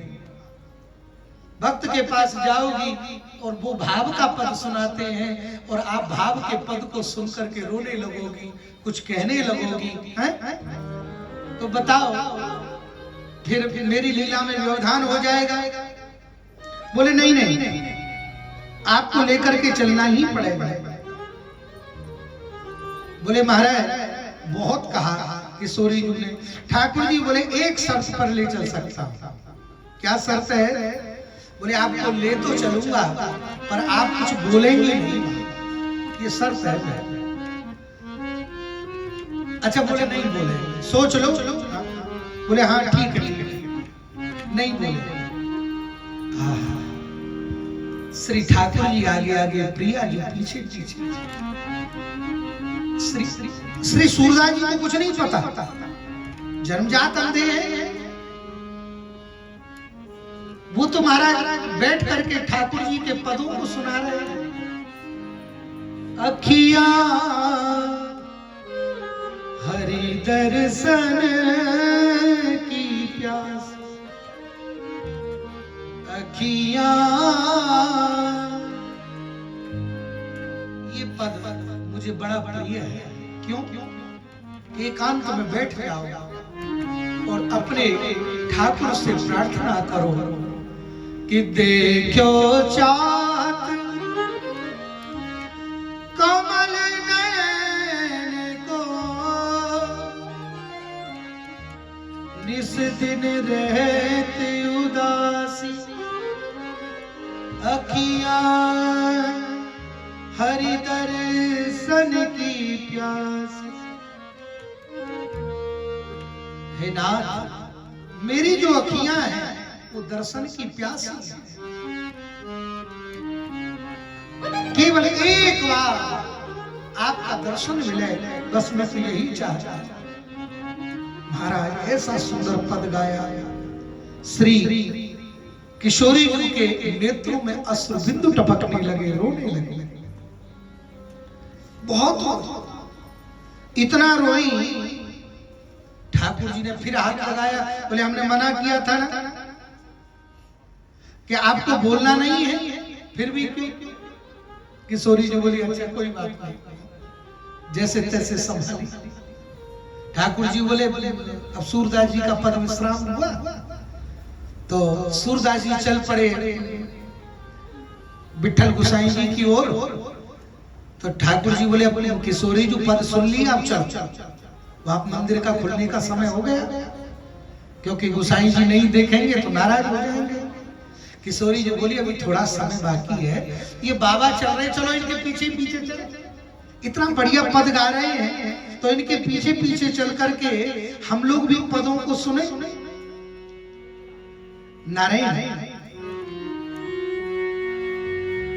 भक्त के पास जाओगी और वो भाव का पद सुनाते हैं और आप भाव के पद को सुन करके रोने लगोगी, कुछ कहने लगोगी, हैं? तो बताओ फिर मेरी लीला में व्यवधान हो जाएगा। बोले नहीं, आपको लेकर के चलना ही पड़ेगा। बोले महाराज बहुत कहा किशोरी जी ने। ठाकुर जी बोले एक शर्त पर ले चल सकता हूं। क्या शर्त है? बोले आपको ले तो चलूंगा पर आप कुछ बोलेंगे नहीं, ये शर्त है। अच्छा बोले नहीं बोले, सोच लो। बोले हाँ ठीक है, नहीं बोले। श्री ठाकुर जी आगे आगे, प्रिया जी पीछे पीछे। श्री सूरदास जी को कुछ नहीं पता, जन्मजात अंधे हैं। वो तो महाराज बैठ करके ठाकुर जी के पदों को सुना रहे हैं। अखियां हरि दर्शन की प्यास, अखियां। ये पद मुझे बड़ा प्रिय है। क्यों? एकांत में बैठ जाओ और अपने ठाकुर से प्रार्थना करो कि देखो चाहत कमल नयन को, निस दिन रहते उदासी, अखियां हरि दर्शन की प्यास। हे नाथ, मेरी जो अखियां हैं वो दर्शन की प्यास है। केवल एक बार आपका दर्शन मिले, बस मैं तो यही चाहता हूं। महाराज ऐसा सुंदर पद गाया। श्री किशोरी जी के नेत्रों में अश्रु बिंदु टपकने लगे, रोने लगे। बहुत इतना रोई। ठाकुर जी ने फिर हाथ लगाया। बोले हमने मना किया था ना कि आपको बोलना नहीं है, फिर भी क्यों? किशोरी जी बोली अच्छा कोई बात नहीं, जैसे तैसे संभाली। ठाकुर जी बोले अब सूरदास जी का पद विश्राम हुआ तो सूरदास जी चल पड़े विठल गोसाई जी की ओर। तो ठाकुर जी बोले अपने किशोरी जी पद सुन लिया, अब चल आप मंदिर का खुलने का समय हो गया, क्योंकि गोसाई जी नहीं देखेंगे तो नाराज हो जाएंगे। किशोरी जी बोली अभी थोड़ा समय बाकी है, ये बाबा चल रहे, चलो इनके पीछे पीछे चले। इतना बढ़िया पद गा रहे हैं तो इनके पीछे पीछे चल करके हम लोग भी पदों को सुने। नारायण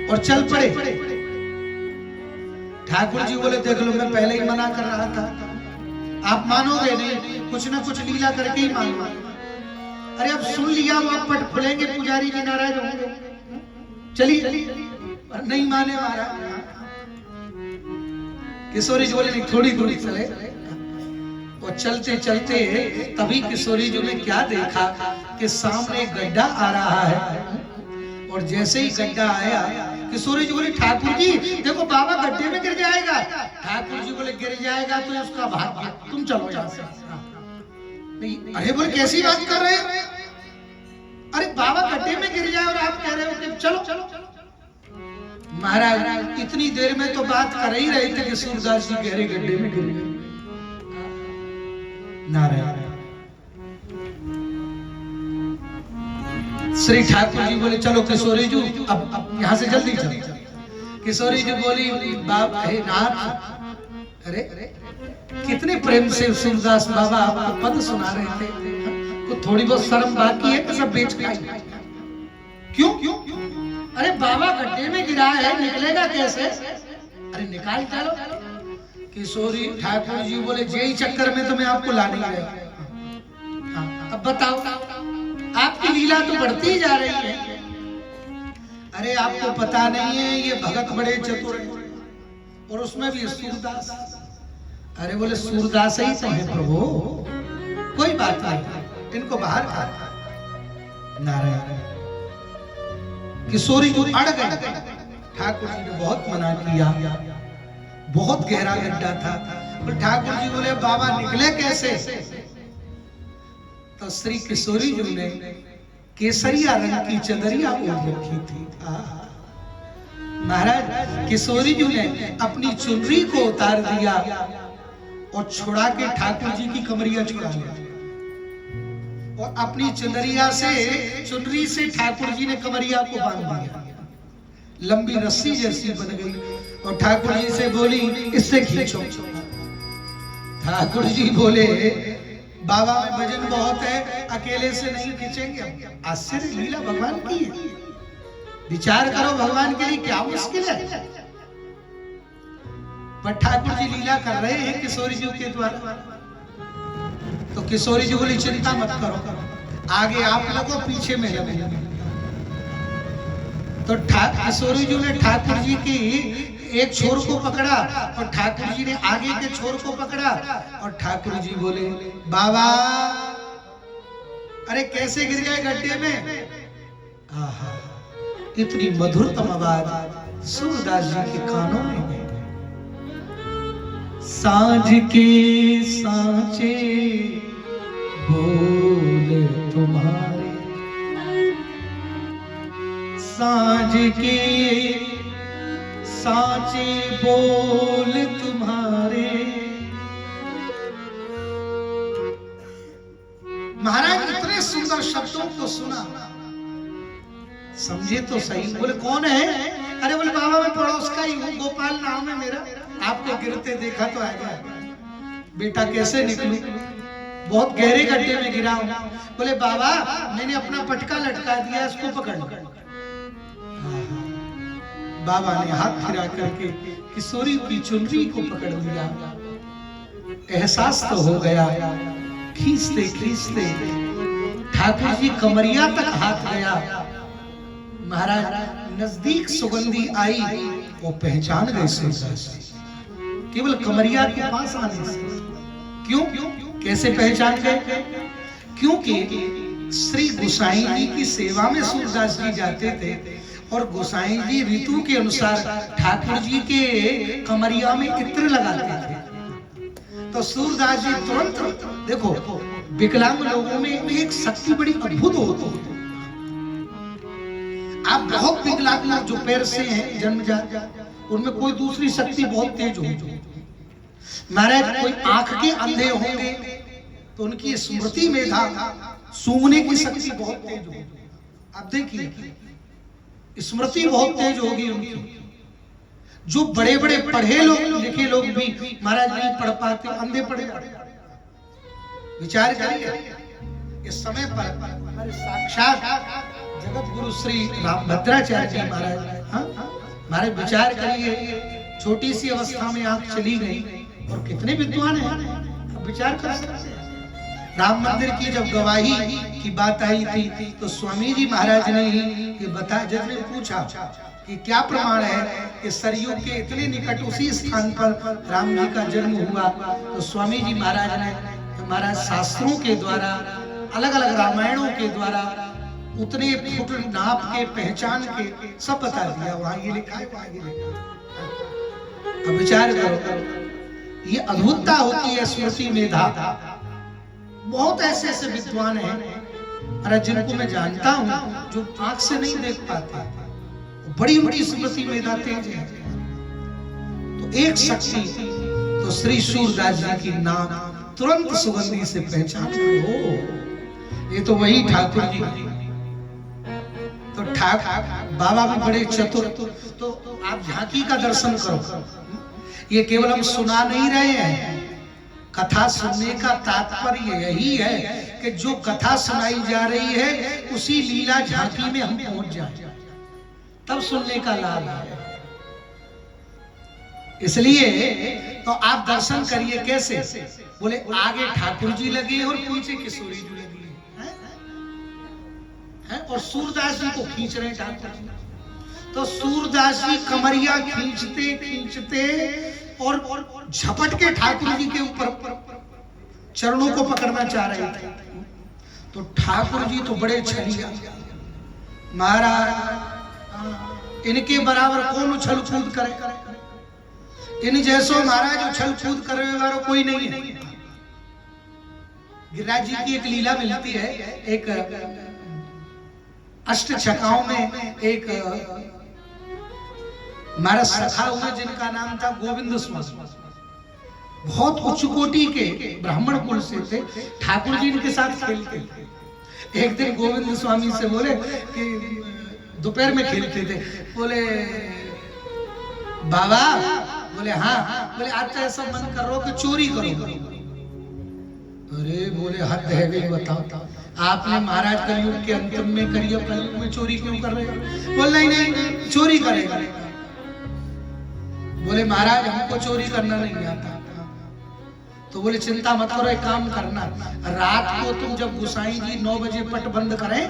और चल पड़े। ठाकुर जी बोले देख लो मैं पहले ही मना कर रहा था, आप मानोगे नहीं, कुछ ना कुछ लीला करके ही मानो। अरे अब सुन लिया, वो आप पट खुलेंगे, पुजारी जी नाराज होंगे, चलिए। नहीं माने महाराज। किशोरी जी बोले नहीं थोड़ी दूरी चले। और चलते चलते तभी किशोरी जी ने क्या देखा कि सामने गड्ढा आ रहा है। और जैसे ही गड्ढा आया किशोरी जी बोले ठाकुर जी देखो बाबा गड्ढे में गिर जाएगा। ठाकुर जी बोले गिर जाएगा तो उसका भाग्य, तुम चलो यहाँ से। नहीं, अरे बोले कैसी बात कर रहे हैं? अरे बाबा गड्ढे में गिर जाए और आप कह रहे हो कि चलो चलो। महाराज इतनी देर में तो बात कर ही रहे थे कि सूरदास जी गहरे गड्ढे में गिर गए। नारायण। श्री ठाकुर जी बोले चलो किशोरी जी अब यहाँ से जल्दी चलो। किशोरी जी बोली बाप हे नाथ, अरे कितने प्रेम से सूरदास बाबा आपको पद सुना रहे थे, तो थोड़ी बहुत शर्म बाकी है कि सब बेच खाई। क्यों? अरे बाबा गड्ढे में गिरा है, निकलेगा कैसे? अरे निकाल चलो। किशोरी ठाकुर जी बोले यही चक्कर में तो मैं आपको ला नहीं रहा। अब बताओ आपकी लीला तो बढ़ती ही जा रही है। अरे आपको पता नहीं है ये भगत बड़े चतुर हैं और उसमें भी सूरदास। अरे बोले सूरदास ही तो है प्रभु, कोई बात नहीं, इनको बाहर कर। नारायण। किशोरी जी अड़ गए। ठाकुर जी ने बहुत मना किया, बहुत गहरा गड्ढा था। ठाकुर जी बोले बाबा निकले कैसे? तो श्री किशोरी जी ने केसरिया रंग की चदरिया ओढ़ रखी थी। महाराज किशोरी जी ने अपनी चुनरी को उतार दिया और छुड़ा के ठाकुर जी की कमरिया छुड़ा लिया और अपनी चुनरिया से चुनरी से ठाकुर जी ने कमरिया को बांध दिया, लंबी रस्सी जैसी बन गई और ठाकुर जी से बोली इससे खींचो। ठाकुर जी बोले बाबा में वजन बहुत है, अकेले से नहीं खींचेंगे। आश्चर्य लीला भगवान की है, विचार करो भगवान के लिए क्या मुश्किल है। पर ठाकुर जी लीला कर रहे हैं किशोरी जी के द्वारा। तो किशोरी जी बोली चिंता मत करो, आगे आप लगो पीछे में लगो। तो किशोरी जी ने ठाकुर जी की एक छोर को पकड़ा और ठाकुर जी ने आगे के छोर को पकड़ा और ठाकुर जी बोले बाबा अरे कैसे गिर गए गड्ढे में। आहा, इतनी मधुरतम आवाज सूरदास जी के कानों में। सांझ के सांचे बोल तुम्हारे, सांझ के सांचे बोल तुम्हारे। महाराज इतने सुंदर शब्दों को सुना, समझे तो सही। बोले कौन है? अरे बोले बाबा मैं पड़ोस का ही हूँ, गोपाल नाम है मेरा, आपको गिरते देखा तो आएगा। बेटा कैसे निकलूं, बहुत गहरे गड्ढे में गिरा हूं। बोले बाबा मैंने अपना पटका लटका दिया, इसको पकड़ लो। बाबा ने हाथ फिरा करके किशोरी की चुनरी को पकड़ लिया। एहसास तो हो गया, खींचते खींचते ठाकुर जी कमरिया तक हाथ गया। महाराज नजदीक सुगंधी आई, वो पहचान गए सूरदास जी केवल कमरिया के पास आने से। क्यों? कैसे पहचान गए? क्योंकि श्री गोसाई जी की सेवा में सूरदास जी जाते थे और गोसाई जी ऋतु के अनुसार ठाकुर जी के कमरिया में इत्र लगाते थे। तो सूरदास जी तुरंत, देखो विकलांग लोगों में एक शक्ति बड़ी अद्भुत होती है। आप बहुत विकलांग लोग जो पैर से हैं जन्मजात, उनमें कोई दूसरी शक्ति बहुत तेज होती है। महाराज कोई आंख के अंधे होंगे तो उनकी स्मृति मेधा, सूंघने की शक्ति बहुत तेज होगी। आप देखिए स्मृति बहुत तेज होगी उनकी। जो बड़े बड़े पढ़े लोग लिखे लोग भी महाराज नहीं पढ़ पाते, अंधे पढ़े। विचार करिए इस समय पर हमारे साक्षात जगत गुरु श्री रामभद्राचार्य जी महाराज, हमारे विचार करिए छोटी सी अवस्था में आंख चली गई और कितने विद्वान हैं। अब विचार कर सकते हैं। राम मंदिर की जब गवाही की बात आई थी तो स्वामी जी महाराज ने ये बताया, जज ने पूछा कि क्या प्रमाण है कि सरयू के इतने निकट उसी स्थान पर राम जी का जन्म हुआ। तो स्वामी जी महाराज ने हमारा शास्त्रों के द्वारा, अलग अलग रामायणों के द्वारा उतने फुट नाप के पहचान के सब बता दिया। वहां ये लिखा है, वहां ये लिखा है। अब विचार करो, ये अद्भुतता होती है स्मृति मेधा। बहुत ऐसे ऐसे विद्वान हैं अरे जिनको मैं जानता हूं जो आंख से नहीं देख पाते, बड़ी उनकी स्मृति मेधा तेज है। तो एक शक्ति तो श्री सूरदास जी की नाम तुरंत सुगंधी से पहचान हो, ये तो वही ठाकुर जी। तो ठाकुर बाबा भी बड़े चतुर। तो आप झांकी का दर्शन करो, ये केवल हम सुना नहीं रहे हैं। कथा सुनने का तात्पर्य यही है कि जो कथा सुनाई जा रही है उसी लीला झांकी में हम पहुंच जाए, तब सुनने का लाभ है। इसलिए तो आप दर्शन करिए कैसे। बोले आगे ठाकुर जी लगे और पीछे किशोरी जी लगी है और सूरदास जी को खींच रहे ठाकुर जी। तो सूरदास जी कमरिया खींचते खींचते और झपट के ठाकुर जी के ऊपर चरणों को पकड़ना चाह रहे थे। तो ठाकुर जी तो बड़े छलिया, महाराज इनके बराबर कौन उछल कूद करे, इन जैसो महाराज उछल कूद करने वाला कोई नहीं है। गिरिराज जी की एक लीला मिलती है, एक अष्ट छकाओं में एक हमारा सखा हुआ जिनका नाम था गोविंद स्वामी। बहुत उच्च कोटि के ब्राह्मण कुल से थे। ठाकुर जी इनके साथ खेलते थे। एक दिन गोविंद स्वामी से बोले कि दोपहर में खेलते थे, बोले बाबा, बोले हाँ, बोले आज तो ऐसा मन कर रहा हो कि चोरी करो। अरे बोले हद है गई, बताओ आपने महाराज कलयुग के अंतिम में करी, अब कलयुग में चोरी क्यों कर रहे हो? बोले नहीं चोरी करेगा। बोले महाराज हमको चोरी करना नहीं आता। तो बोले चिंता मत करो, एक काम करना, रात को तुम जब गुसाई जी 9 बजे पट बंद करें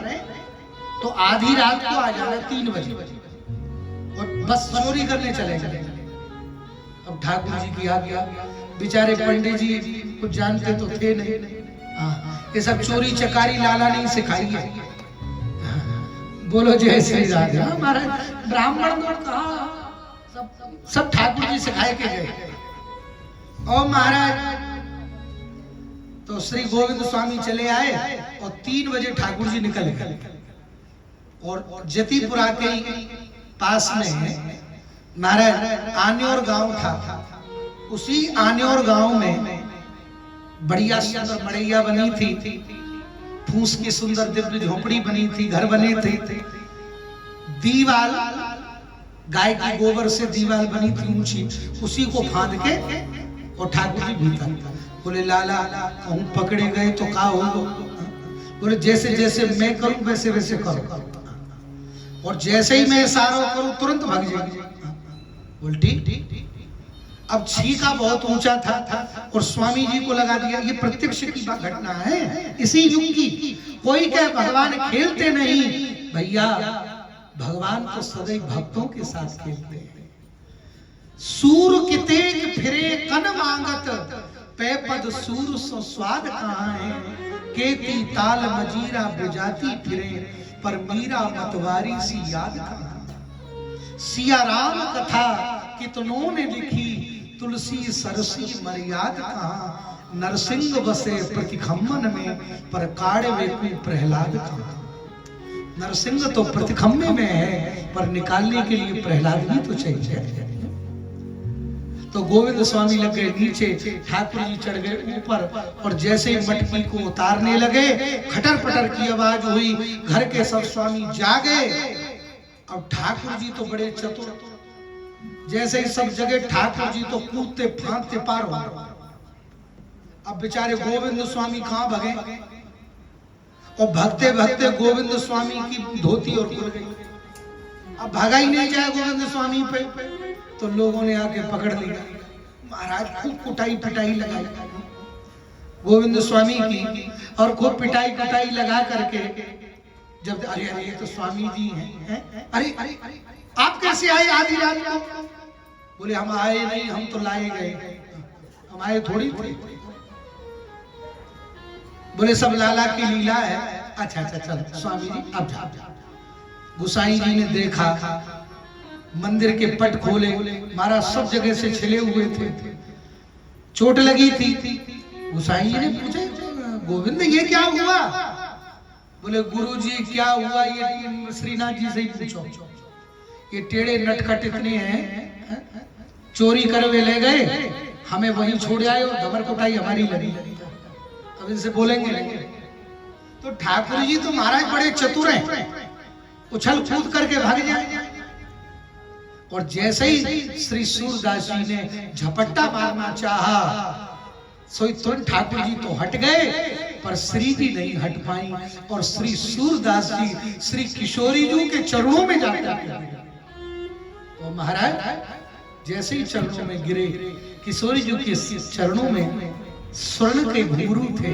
तो आधी रात को आ जाना 3 बजे और बस चोरी करने चले चले। अब ठाकुर जी की आज्ञा, बेचारे पंडित जी कुछ जानते तो थे नहीं, ये सब चोरी चकारी लाला नहीं सिखाई है। बोलो जय श्री राधे। महाराज ब्राह्मण को कहा, सब ठाकुर जी सिखाए के गए। और महाराज तो श्री गोविंद स्वामी चले आए और 3 बजे ठाकुर जी निकल गए। और जतीपुरा के पास में महाराज आन्योर गांव था। उसी आन्योर गांव में बढ़िया सुंदर मड़ैया बनी थी, फूस की सुंदर दिव्य झोपड़ी बनी थी, घर बने थे। दीवाल गाय के गोबर से दीवाल बनी थी ऊंची, उसी को फांद के और ठाकुर जी भीतर। बोले लाला कहूं पकड़े गए तो क्या होगा? बोले जैसे जैसे मैं करूं वैसे वैसे करो, और जैसे ही मैं इशारा करूं तुरंत भाग जाएगी। बोल ठीक। अब छीका बहुत ऊंचा था और स्वामी जी को लगा दिया। ये प्रत्यक्ष की घटना है इसी युग की। कोई क्या भगवान खेलते नहीं भैया, भगवान तो सदैव भक्तों के साथ खेलते हैं। सूर कितेक फिरे कन मांगत, पे पद सूर सो स्वाद कहाँ है। केती ताल मजीरा बजाती फिरे, पर मीरा मतवारी सी याद कहाँ। सिया राम कथा कितनों ने लिखी, तुलसी सरसी मर्याद कहाँ। नरसिंह बसे प्रतिखम्मन में, पर काड़वे को प्रहलाद कहाँ। नरसिंह तो प्रतिखम्मे में है, पर निकालने के लिए प्रहलाद भी तो चाहिए। तो गोविंद स्वामी लग गए नीचे, ठाकुर जी चढ़ गए ऊपर। और जैसे ही मटकी को उतारने लगे, खटर पटर की आवाज हुई। घर के सब स्वामी जागे। अब ठाकुर जी तो बड़े चतुर, जैसे ही सब जगह ठाकुर जी तो कूदते फांदते पार हो। अब बेचारे गोविंद स्वामी कहां भगे, और भगते भगते गोविंद स्वामी की धोती और खुल गई। अब भागा ही नहीं जाए गोविंद स्वामी पे, तो लोगों ने आके पकड़ लिया। महाराज खूब कुटाई पिटाई लगाई गोविंद स्वामी की, और खूब पिटाई पिटाई लगा करके जब अरे अरे ये तो स्वामी जी हैं, अरे अरे आप कैसे आए आधी रात को? बोले हम आए नहीं, हम तो लाए गए, हम आए थोड़ी थे। बोले सब लाला की लीला है। अच्छा अच्छा चल स्वामी जी अब जा। गुसाई जी ने देखा, मंदिर के पट खोले, महाराज सब जगह से छिले हुए थे, चोट लगी थी। गुसाई जी ने पूछा गोविंद ये क्या हुआ? बोले गुरुजी क्या हुआ ये श्रीनाथ जी से ही पूछो। ये टेढ़े नटखट इतने हैं, चोरी करवे ले गए, हमें वहीं छोड़ आए और धमर कुटाई हमारी लगी। अब इनसे बोलेंगे तो ठाकुर जी तो महाराज बड़े चतुर हैं, उछल कूद करके भाग जाए। और जैसे ही श्री सूरदास जी ने झपट्टा मारना चाहा, सोई तुरंत ठाकुर जी तो हट गए, पर श्री जी नहीं हट पाई। और श्री सूरदास जी श्री किशोरी जी के चरणों में जाकर तो महाराज जैसे ही चरणों में गिरे, किशोरी जी के चरणों में स्वर्ण के घुंघरू थे।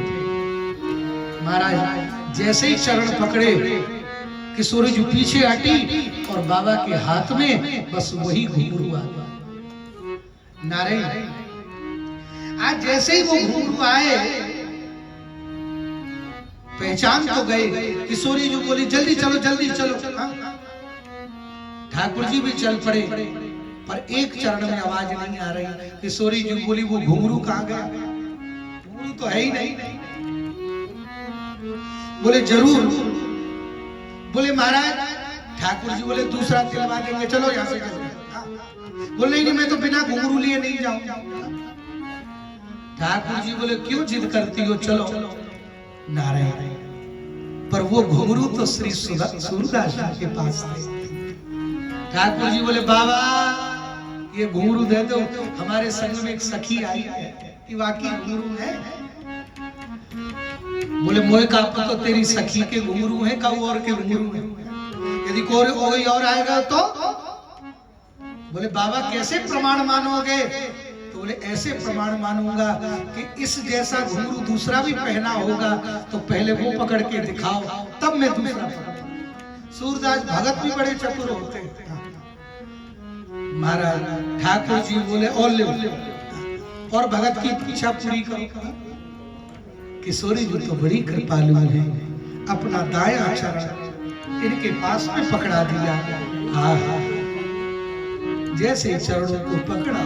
महाराज जैसे ही चरण पकड़े, किशोरी जी पीछे हटी और बाबा के हाथ में बस वही घुंघरू आ गया। नारायण आज जैसे ही वो घुंघरू आए, पहचान तो गए। किशोरी जी बोली जल्दी चलो जल्दी चलो। ठाकुर जी भी चल पड़े, पर एक चरण में आवाज नहीं आ रही। किशोरी जी बोली वो घुंघरू कहाँ गया? घुंघरू तो है ही नहीं। बोले जरूर। बोले महाराज, ठाकुर जी बोले दूसरा दिलवा देंगे, चलो यहाँ से। बोले नहीं मैं तो बिना घुंघरू लिए नहीं जाऊंगा। ठाकुर जी बोले क्यों जिद करती हो, चलो नारायण। पर वो घुंघरू तो श्री सूरदास जी के पास थे। ठाकुर जी बोले बाबा ये घुंघरू दे दो, हमारे संग में एक सखी आई है कि वाकई घुंघरू है। बोले मोए का तो तेरी सखी के घुंघरू है का और के घुंघरू है, यदि कोई और आएगा तो। बोले बाबा कैसे प्रमाण मानोगे, तो बोले ऐसे प्रमाण मानूंगा कि इस जैसा घुंघरू दूसरा भी पहना होगा तो पहले वो पकड़ के दिखाओ तब मैं दूसरा पकड़ूंगा। सूरदास भगत भी बड़े चतुर होते हैं। महाराज ठाकुर जी बोले और ले और भगत की इच्छा पूरी करो। किशोरी जी तो बड़ी कृपालु है, अपना दाया चरण इनके पास में पकड़ा दिया। हाँ जैसे चरणों को पकड़ा,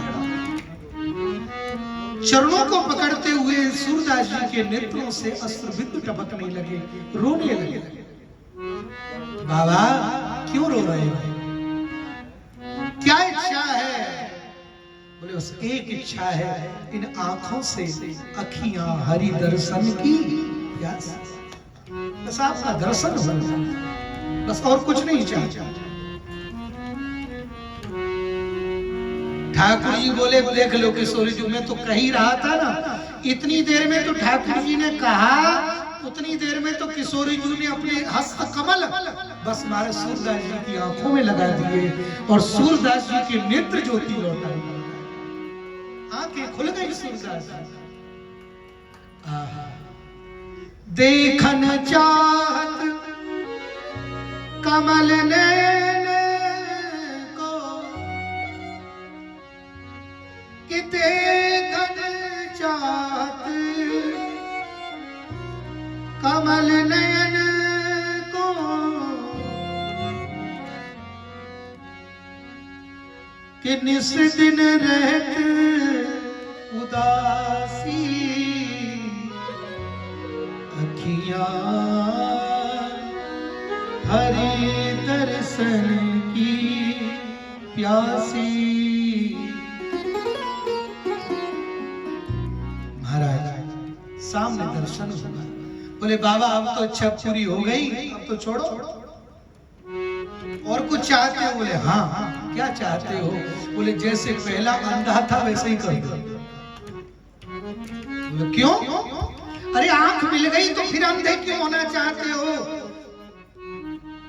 चरणों को पकड़ते हुए सूरदास जी के नेत्रों से अश्रु बिंदु टपकने लगे, रोने लगे। बाबा क्यों रो रहे हो, क्या इच्छा है? बोले बस एक इच्छा है, इन आंखों से अखियां हरि दर्शन की प्यास, बस आपका दर्शन हो, बस और कुछ नहीं चाहता। ठाकुर जी बोले देख लो किशोरी जी, मैं तो कह ही रहा था ना, इतनी देर में तो ठाकुर जी ने कहा, उतनी देर में तो किशोरी जी ने अपने हस्त कमल बस हमारे सूरदास जी की आंखों में लगा दिए और सूरदास जी के नेत्र ज्योति लौटाई, आंखें खुल गई सूरदास जी। देखन चाहत कमल नैन को, कि देखन चाहत कमल नयन को, कि निस दिन रहत उदासी अखियां हरि दर्शन की प्यासी। महाराज सामने दर्शन होगा। बोले बाबा अब तो इच्छा पूरी हो गई, अब तो छोड़ो, और कुछ चाहते हो? बोले हाँ क्या चाहते हो? बोले जैसे पहला अंधा था वैसे ही कर दो। बोले क्यों? अरे आंख मिल गई तो फिर अंधे क्यों होना चाहते हो?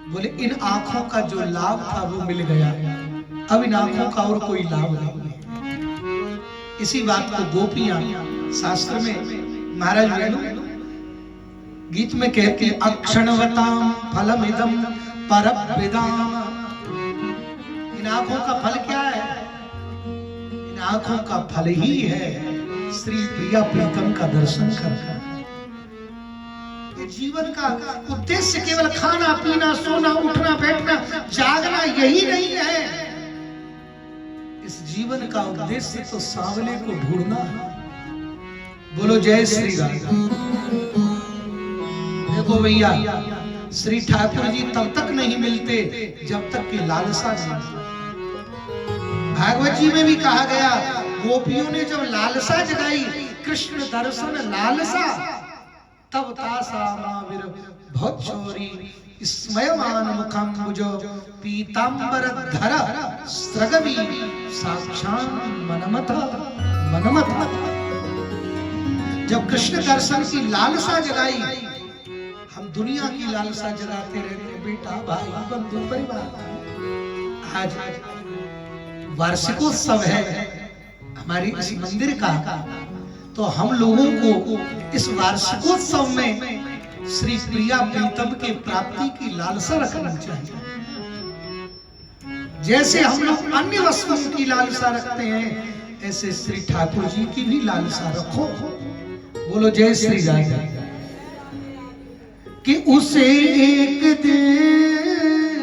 बोले इन आंखों का जो लाभ था वो मिल गया, अब इन आंखों का और कोई लाभ नहीं। इसी बात को गोपियां शास्त्र में महाराज गीत में कहती है, अक्षणवताम फलमिदं परविदाम। इन आंखों का फल क्या है? इन आंखों का फल ही है श्री प्रिया प्रीतम का दर्शन करना। ये जीवन का उद्देश्य केवल खाना पीना सोना उठना बैठना जागना यही नहीं है। इस जीवन का उद्देश्य तो सांवले को ढूंढना है। बोलो जय श्री राम। देखो भैया श्री ठाकुर जी तब तक नहीं मिलते जब तक कि लालसा नहीं। भागवत जी में भी कहा गया, गोपियों ने जब लालसा जगाई कृष्ण दर्शन लालसा, तब तासा महावीर भौचौरी स्मयमान मुखम मुझो पीतांबर धर स्त्रगवी साक्षात मनमत मनमत। जब कृष्ण दर्शन की लालसा जगाई, हम दुनिया की लालसा जगाते रहते बेटा भाई बंधु परिवार। आज वार्षिकोत्सव है हमारी इस मंदिर का, तो हम लोगों को इस वार्षिकोत्सव में श्री प्रिया प्रीतम के प्राप्ति की लालसा रखनी चाहिए। जैसे हम लोग अन्य वस्तुओं की लालसा रखते हैं, ऐसे श्री ठाकुर जी की भी लालसा रखो। बोलो जय श्री राम। कि उसे एक दिन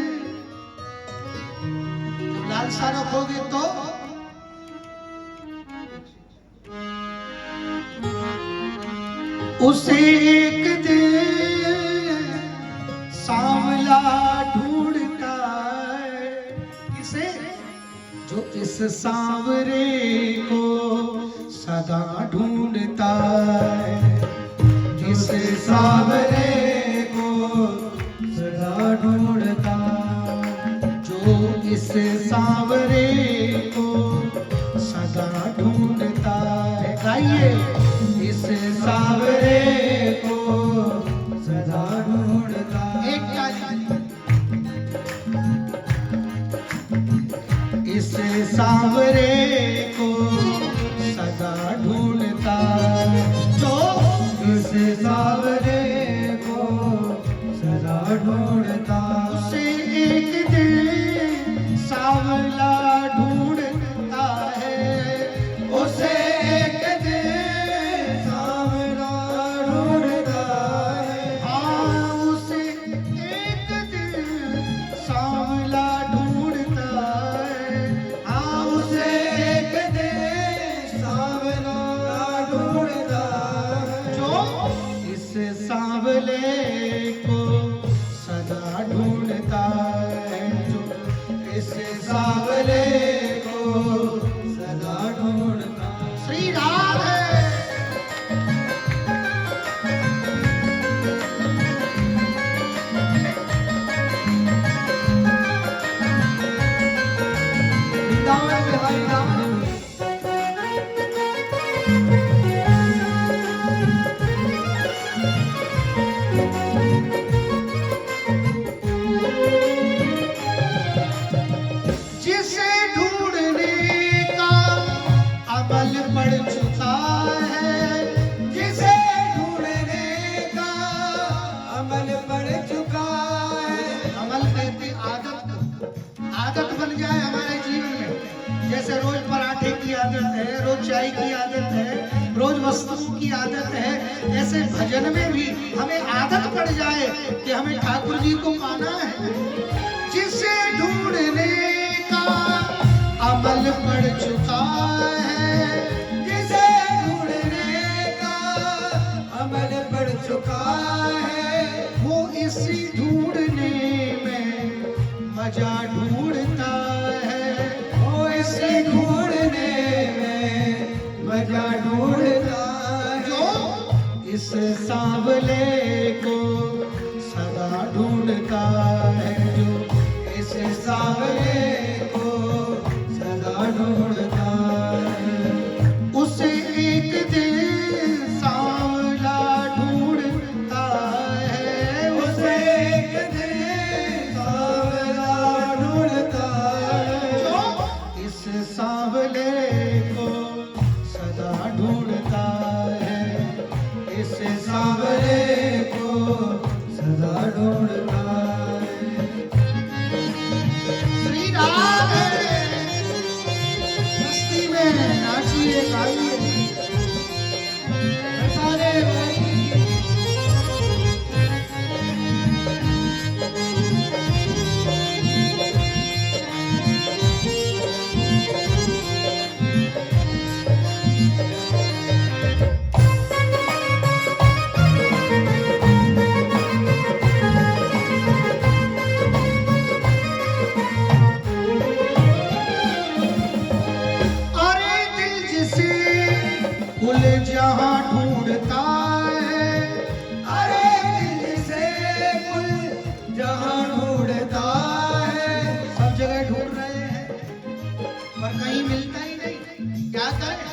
लालसा रखोगे तो उसे एक दिन सांवला ढूंढता है। किसे? जो इस सांवरे को सदा ढूंढता है, जिस सांवरे को सदा ढूंढता, जो इस सांवरे को सदा ढूंढता है। गाइए, इस सांवरे को सदा ढूंढता, एक ताली। इस सांवरे को सदा ढूंढता, जो इस सांवरे को सदा ढूंढता, उसे एक दिन सांवला ढूंढता है, उसे एक दिन सांवला ढूंढता है। हाँ उसे एक दिन सांवला ढूंढता है, हाँ उसे एक दिन सांवला ढूंढता है, जो इस सांवले को सदा ढूंढता है, जो इस सांवले को सदा ढूंढता। श्री राधे। वृंदावन बिहारी राम जिसे ढूंढने का अमल पड़ चुका है, जिसे ढूंढने का अमल पड़ चुका है। अमल कहते आदत, आदत बन जाए हमारे जीवन में। जैसे रोज पराठे की आदत है, रोज चाय की आदत है, रोज वस्तुओं की आदत है, ऐसे भजन में भी हमें आदत पड़ जाए कि हमें ठाकुर जी को पाना है। जिसे ढूंढने का अमल पड़ चुका है, जिसे ढूंढने का अमल पड़ चुका है। वो इसी ढूंढने में मजा ढूंढता है, वो इसे ढूंढने में मजा ढूंढता है। जो इस सांवले को सदा ढूंढता है, जो इस सांवरे को सदा ढूंढता है। उसे एक दिन सांवला ढूंढता है, उसे एक दिन सांवला ढूंढता है। जो इस सांवले को सदा ढूंढता है, इस सांवले को सदा ढूंढता है। श्री राधे। मस्ती में नाचिए गाइए। सारे अरे दिल जिसे कुल जहां ढूंढता है, अरे दिल से कुल जहां ढूंढता है। सब जगह ढूंढ रहे हैं पर कहीं मिलता ही नहीं, क्या करें।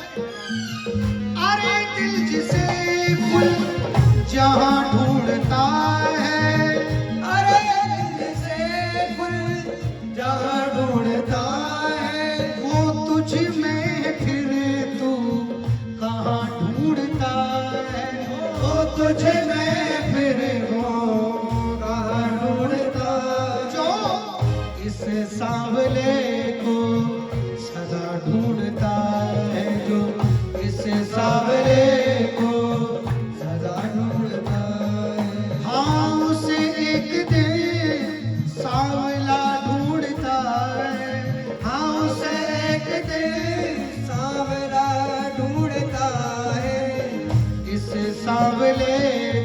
अरे दिल जिसे कुल जहां ढूंढता है, अरे दिल से कुल जहां ढूंढता है। वो तुझ में फिर तू कहाँ ढूंढता है, वो तुझे में फिर वो कहाँ ढूंढता है। जो इस सांवले को सदा ढूंढता है, जो इस सांवले को सदा ढूंढता है। हाँ उसे एक दिन सांवला ढूंढता है, हाँ उसे एक दिन सांवला ढूंढता है। इस सांवले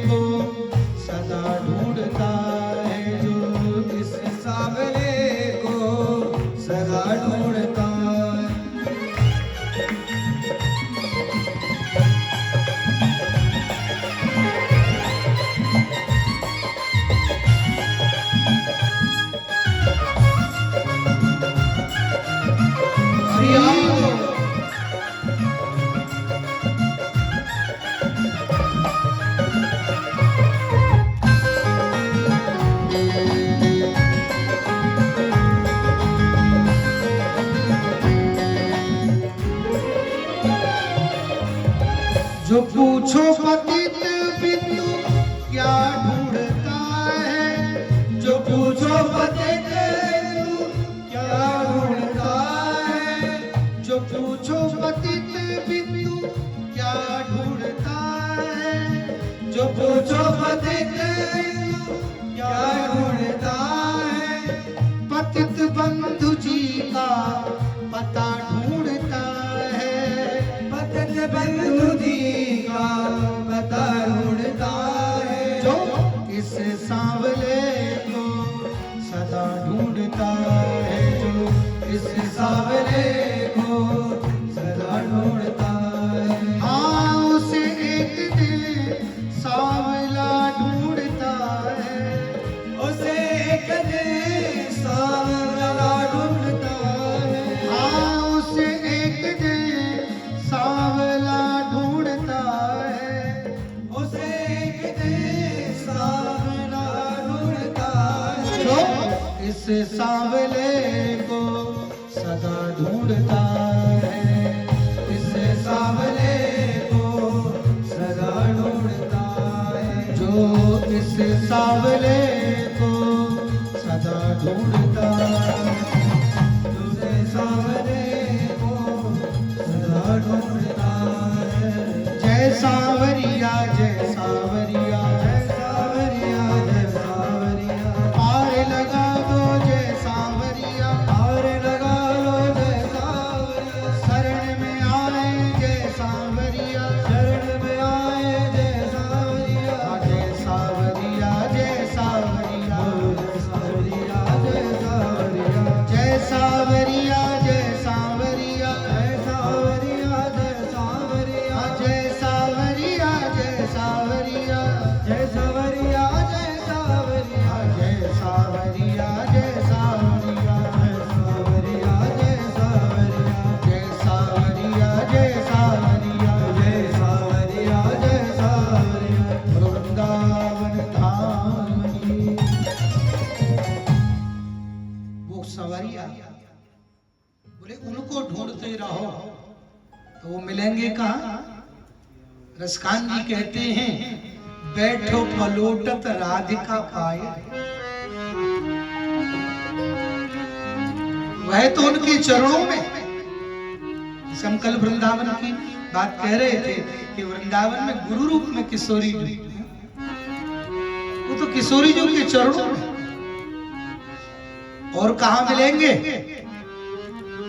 को सदा ढूंढता है, जो इस सांवले को सदा ढूंढता है। जो पूछो पतित बिंदु क्या ढूंढता है, जो पूछो पतित बिंदु क्या ढूंढता है, जो पूछो पतित बिंदु क्या ढूंढता है, जो पूछो पतित बिंदु क्या ढूंढता है, पतित बंधु जी का पता ढूंढता है, पतित बंधु जी का पता ढूंढता है, जो इस सांवले को सदा ढूंढता है, जो इस सांवले को सदा ढूंढता है। हाँ उसे एक दिन सांवला ढूंढता है, उसे एक दिन सांवला ढूंढता है, हाँ उसे एक दिन सांवला ढूंढता है, उसे एक दिन सांवला ढूंढता है, जो इस सांवले को सदा ढूंढता है, इस सांवले को सदा ढूंढता है, जो इस सांवले को सदा ढूंढता है। उसे सांवले को सदा ढूंढता है। जय सांवरिया जय सांवरिया, जय सांवरिया जय सांवरिया, पार लगा दो जय सांवरिया, पार लगा लो जय सांवरिया, शरण में आए जय सांवरिया, शरण में आए जय सांवरिया, जय सांवरिया जय सांवरिया, जय सांवरिया जय सांवरिया, जय सांवरिया जय सांवरिया, जय सांवरिया जय सांवरिया, जय सांवरिया जय सांवरिया, जय सांवरिया जय सांवरिया, जय जय सांवरिया जय सांवरिया, सांवरिया जय सांवरिया, जय सांवरिया जय सांवरिया, वृंदावन धाम की वो सवारिया बोले उनको ढूंढते रहो तो वो मिलेंगे कहाँ। रसकान जी कहते हैं बैठो पलोटत राधिका पाए, वह तो उनके चरणों में। हम कल वृंदावन की बात कह रहे थे कि वृंदावन में गुरु रूप में किशोरी जी, वो तो किशोरी जी के चरणों में। और कहाँ मिलेंगे?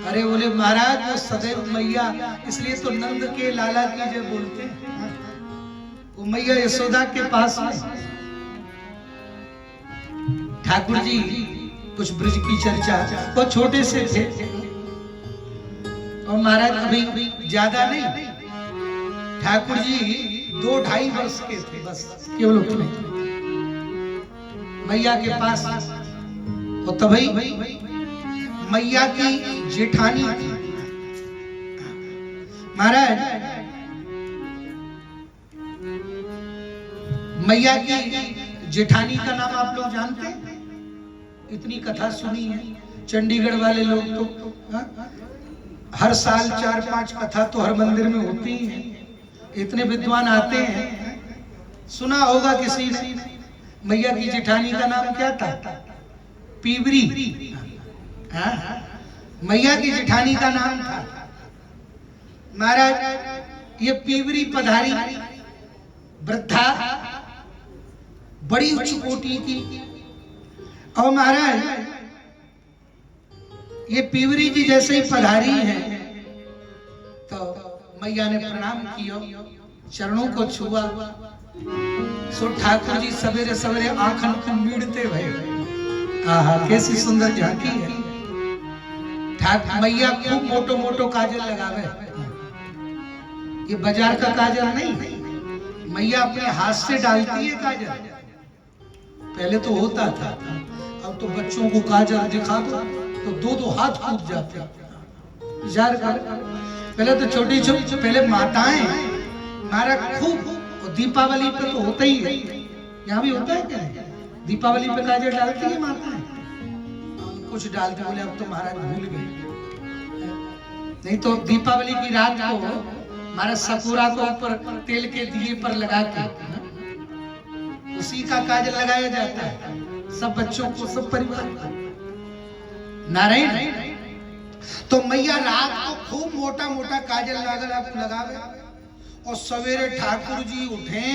अरे बोले महाराज वो सदैव मैया, इसलिए तो नंद के लाला की जय बोलते हैं। वो मैया यशोदा के पास में ठाकुर जी कुछ ब्रज की चर्चा, वो छोटे से थे और महाराज अभी ज्यादा नहीं, ठाकुर जी 2-2.5 वर्ष के थे बस, केवल उतने मैया के पास। और तभी मैया की जेठानी महाराज, मैया की जेठानी का नाम आप लोग जानते हैं? इतनी कथा सुनी है चंडीगढ़ वाले लोग तो, हर साल 4-5 कथा तो हर मंदिर में होती ही है, इतने विद्वान आते हैं। सुना होगा किसी ने, मैया की जेठानी का नाम क्या था? पीवरी। मैया की जेठानी का नाम था महाराज। ये पीवरी पधारी वृद्धा, बड़ी उच्च कोटि की। और महाराज ये पीवरी जी जैसे ही पधारी है तो मैया ने प्रणाम किया, चरणों को छुआ। सो ठाकुर जी सवेरे सवेरे आंखन को मीड़ते भये। आहा कैसी सुंदर झांकी है। ठाकुर मैया खूब मोटो मोटो काजल लगावे, ये बाजार का काजल नहीं, मैया अपने हाथ से डालती है काजल। पहले तो होता था, अब तो बच्चों को काजल दिखा दो तो 2-2 हाथ कूद जाते हैं। विचार कर, पहले तो छोटी छोटी पहले माताएं हमारा खूब, और दीपावली पे तो होता ही है, यहाँ भी होता है क्या? दीपावली पे काजल डालती है माताएं, कुछ डालते, बोले अब तो महाराज भूल गए। नहीं तो दीपावली की रात को हमारे सकुरा को ऊपर तेल के दिए पर लगा के उसी का काजल लगाया जाता है सब बच्चों को, सब परिवार को। नारायण तो मैया रात को खूब मोटा मोटा काजल लगावे और सवेरे ठाकुर जी उठे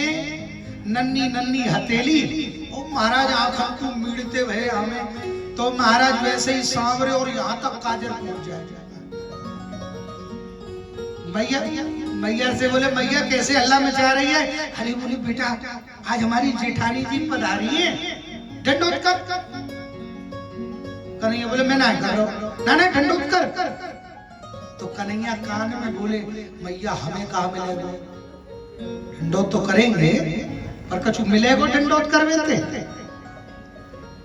नन्नी नन्नी हथेली और महाराज आंखों को मीड़ते हुए हमें तो महाराज वैसे ही सांवरे और यहाँ तक काजल पहुंच जाए। मैया मैया से बोले मैया कैसे हल्ला मचा रही है? अरे बोले बेटा आज हमारी जेठानी जी पधारी है, दंडोत कर। कन्हैया बोले मैं ना कर रहा, ना दंडोत कर। तो कन्हैया कान में बोले मैया हमें कहाँ मिलेगा, दंडोत तो करेंगे पर कछु मिलेगा दंडोत करवे थे।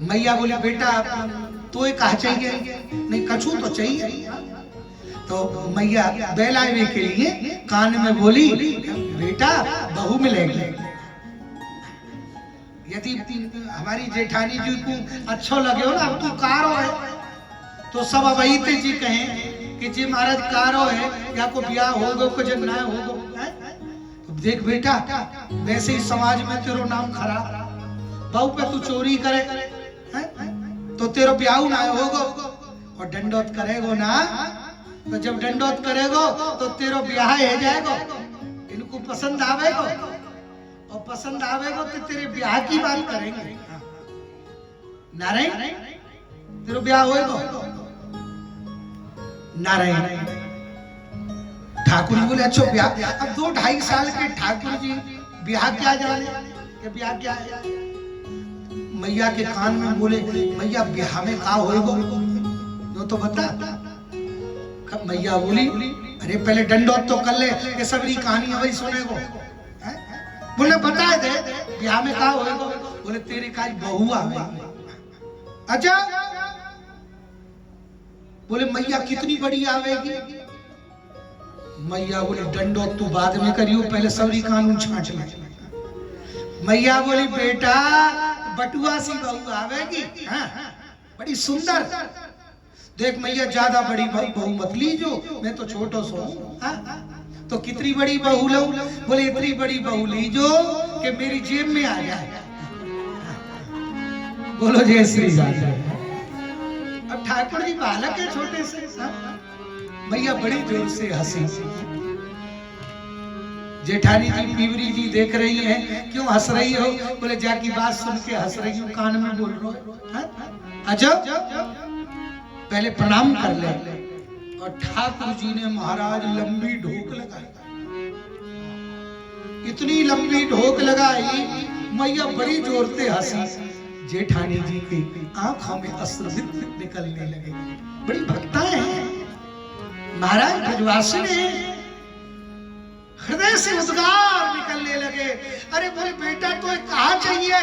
मैया बोली बेटा तो ये कहा चाहिए, नहीं कछु तो चाहिए। तो मैया बहलावे के लिए कान में बोली बेटा बहू मिलेगी। यदि हमारी जेठानी जी को अच्छा लगे हो ना, अब तू कारो है तो सब अवैते जी कहें कि जी महाराज कारो है या को ब्याह होगो को जब ना होगो। तो देख बेटा वैसे ही समाज में तेरो नाम खराब, बहू पे तू चोरी करे है? तो तेरो ब्याह ना होगो और दंडोत करेगो ना, तो जब दंडोत करेगो तो तेरो ब्याह हो जाएगो, इनको पसंद आवेगो और पसंद आवेगो तो तेरे ब्याह की बात करेंगे। नारायण तेरो ब्याह होएगो। नारायण ठाकुर जी बोले अच्छा ब्याह, अब 2-2.5 साल के ठाकुर जी ब्याह क्या जाने कि ब्याह क्या है। मैया के कान में बोले मैया ब्याह में का होएगो तो बता। मैया बोली अरे पहले दंडोत तो कर ले कि सबरी कहानी वही सुने को। बोले बता दे ब्याह में का होएगो। बोले तेरे काज बहू आवेगी। अच्छा बोले मैया कितनी बड़ी आवेगी। मैया बोली दंडोत तू बाद में करियो, पहले सबरी कानून छांट ले। मैया बोली बेटा बटुआ सी बहू आवेगी, बड़ी सुंदर। देख मैया ज्यादा बड़ी बहू मत लीजो, मैं तो छोटो सो हूं। तो कितनी बड़ी बहू लो? बोले इतनी बड़ी बहू लीजो कि मेरी जेब में आ जाए। बोलो जय श्री राम। अब ठाकुर जी बालक है छोटे से, मैया बड़ी जोर से हंसी। जेठानी जी पीवरी जी देख रही हैं, क्यों हंस रही हो? बोले जाकी बात सुन के हंस रही हूँ, कान में बोल रहा हूँ। अच्छा पहले प्रणाम कर ले। और ठाकुर जी ने महाराज लंबी ढोक लगाई, इतनी लंबी ढोक लगाई मैया बड़ी जोर से हंसी। जेठानी जी की आंखों में अश्रु निकलने लगे। बड़ी भक्ताएं हैं महाराज ब्रजवासी ने, हृदय से उद्गार निकलने लगे। अरे बोले बेटा तो कहा चाहिए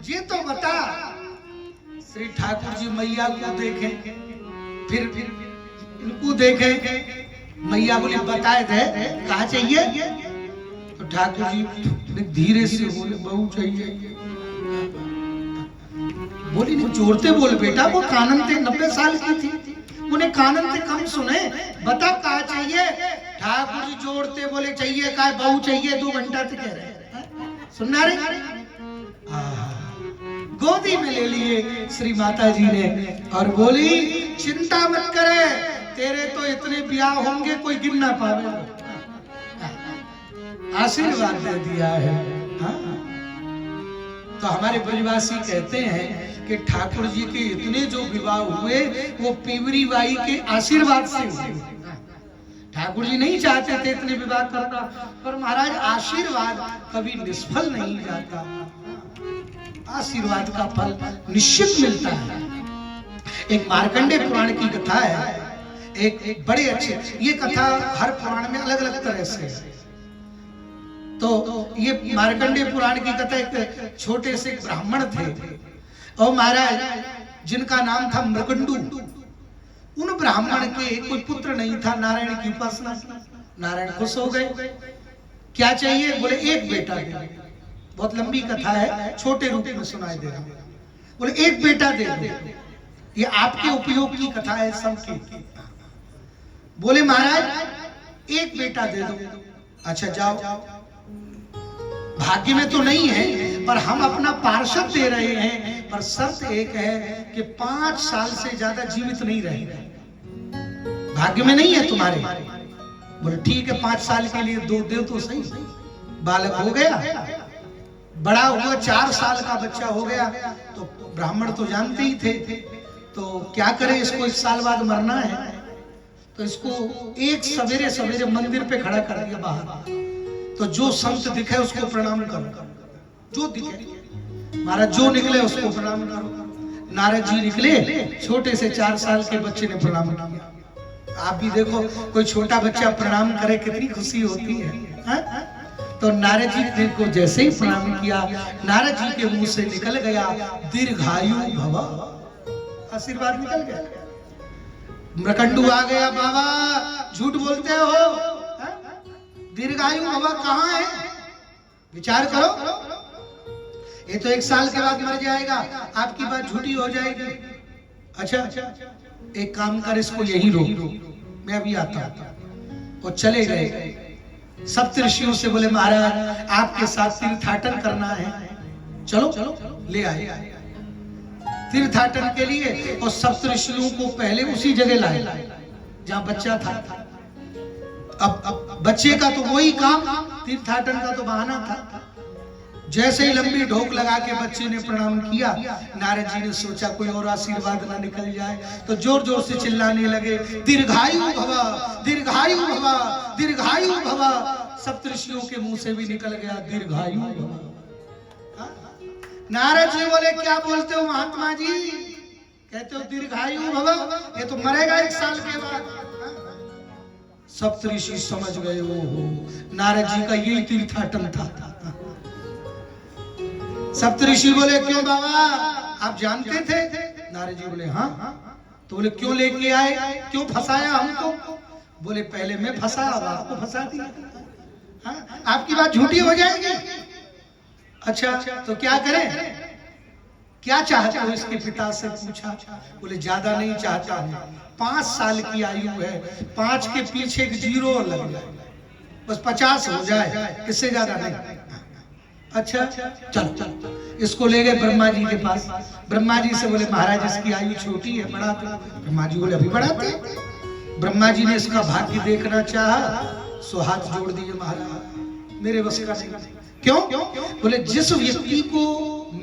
ये तो बता। श्री ठाकुर जी मैया को देखे, फिर इनको देखे। मैया बोली बताए थे कहा चाहिए। तो ठाकुर जी धीरे से बोले बहू चाहिए। बोली नहीं जोरते बोल बेटा, वो कानन थे 90 साल की थी, उन्हें कानन से कम सुने, बता कहा चाहिए। ठाकुर जी जोड़ते बोले चाहिए का बहू चाहिए। 2 घंटा से कह रहे सुनना रे। गोदी में ले लिए श्री माता जी ने और बोली चिंता मत करे, तेरे तो इतने ब्याह होंगे कोई गिन ना पावे। आशीर्वाद दे दिया है। तो हमारे ब्रजवासी कहते हैं कि ठाकुर जी के इतने जो विवाह हुए वो पीवरी बाई के आशीर्वाद से हुए। ठाकुर जी नहीं चाहते थे इतने विवाह करना, पर महाराज आशीर्वाद कभी निष्फल नहीं जाता, आशीर्वाद का फल निश्चित मिलता है। एक मार्कंडे पुराण की कथा है, एक बड़े अच्छे, ये कथा हर पुराण में अलग अलग तरह से है। तो ये मार्कंडे पुराण की कथा, एक छोटे से ब्राह्मण थे और महाराज जिनका नाम था मृगंडू। उन ब्राह्मण के कोई पुत्र नहीं था, नारायण की उपासना। नारायण खुश हो गए। क्या चाहिए? बोले एक बेटा दे। बहुत लंबी कथा है, छोटे रूप में सुनाई दे रहा। बोले एक बेटा दे दो, ये आपके उपयोग की कथा है सबकी। बोले महाराज एक बेटा दे दो। अच्छा जाओ, भाग्य में तो नहीं है पर हम अपना पार्षद दे रहे हैं, पर शर्त एक है कि 5 साल से ज्यादा जीवित नहीं रहेगा। भाग्य में नहीं है तुम्हारे। बोले ठीक है 5 साल के लिए दो तो सही। बालक हो गया, बड़ा हुआ, 4 साल का बच्चा हो गया। तो ब्राह्मण तो जानते ही थे, तो क्या करें, इसको 1 साल बाद मरना है। तो इसको एक सवेरे सवेरे मंदिर पे खड़ा कर दिया बाहर। तो जो संत दिखे उसको प्रणाम करो, जो दिखे महाराज, जो निकले उसको प्रणाम करो। नारद जी निकले, छोटे से 4 साल के बच्चे ने प्रणाम किया। आप भी देखो, कोई छोटा बच्चा प्रणाम करे कितनी खुशी होती है, हा? तो नारद जी को जैसे ही प्रणाम किया, नारद जी के मुंह से निकल गया दीर्घायु भव, आशीर्वाद निकल गया। मृकंडू आ गया, बाबा झूठ बोलते हो, दीर्घायु भव कहाँ है, विचार करो, ये तो 1 साल के बाद मर जाएगा, आपकी बात झूठी हो जाएगी। अच्छा एक काम कर, इसको यही रोक, मैं अभी आता हूं। वो चले गए। सप्तऋषियों से बोले महाराज आपके साथ तीर्थाटन करना है, चलो चलो ले आए तीर्थाटन के लिए। और सप्तऋषियों को पहले उसी जगह लाए जहां बच्चा था। अब बच्चे का तो वही काम, तीर्थाटन का तो बहाना था। जैसे ही लंबी ढोक लगा के बच्चे ने प्रणाम किया, नारद जी ने सोचा कोई और आशीर्वाद ना निकल जाए, तो जोर जोर से चिल्लाने लगे दीर्घायु भव, दीर्घायु भव, दीर्घायु भव। सप्तऋषियों के मुंह से भी निकल गया दीर्घायु भव। नारद जी बोले क्या बोलते हो महात्मा जी, कहते हो दीर्घायु भव, ये तो मरेगा 1 साल के बाद। सप्तऋषि समझ गए, ओ नारद जी का यही तीर्थाटन था। सप्तऋषि बोले क्यों बाबा आप जानते थे? नारद जी बोले हाँ। तो बोले क्यों लेके आए, क्यों फंसाया हमको? बोले पहले मैं फंसा, अब आपको फंसा दिया। हाँ? आपकी बात झूठी हो जाएगी। अच्छा तो क्या करें, क्या चाहते हो? इसके पिता से पूछा। बोले ज्यादा नहीं चाहता हूँ, 5 साल की आयु है, 5 के पीछे एक 0 लग जाए, बस 50 हो जाए, इससे ज्यादा नहीं। अच्छा चल इसको ले गए ब्रह्मा जी के पास। ब्रह्मा जी से बोले महाराज इसकी आयु छोटी है, बढ़ाते। ब्रह्मा जी बोले अभी बढ़ाते। ब्रह्मा जी ने इसका भाग्य देखना चाहा, सो हाथ जोड़ दिए महाराज मेरे बस का नहीं। क्यों? बोले जिस व्यक्ति को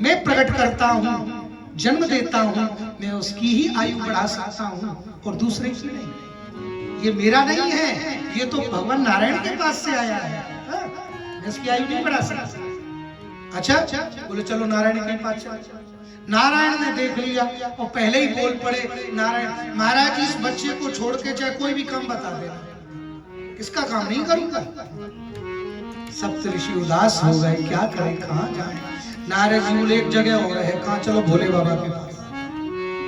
मैं प्रकट करता हूँ, जन्म देता हूँ, मैं उसकी ही आयु बढ़ा सकता हूँ और दूसरे की नहीं। ये मेरा नहीं है, ये तो भगवान नारायण के पास से आया है, मैं इसकी आयु नहीं बढ़ा सकता। अच्छा बोले चलो नारायण के पास चलो। नारायण ने देख लिया और पहले ही बोल पड़े नारायण महाराज इस बच्चे को छोड़ के चाहे कोई भी काम बता देना, इसका काम नहीं करूंगा। सप्तऋषि उदास हो गए, क्या करें कहाँ जाए। नारद जी बोले एक जगह हो रहे, कहाँ चलो भोले बाबा के पास।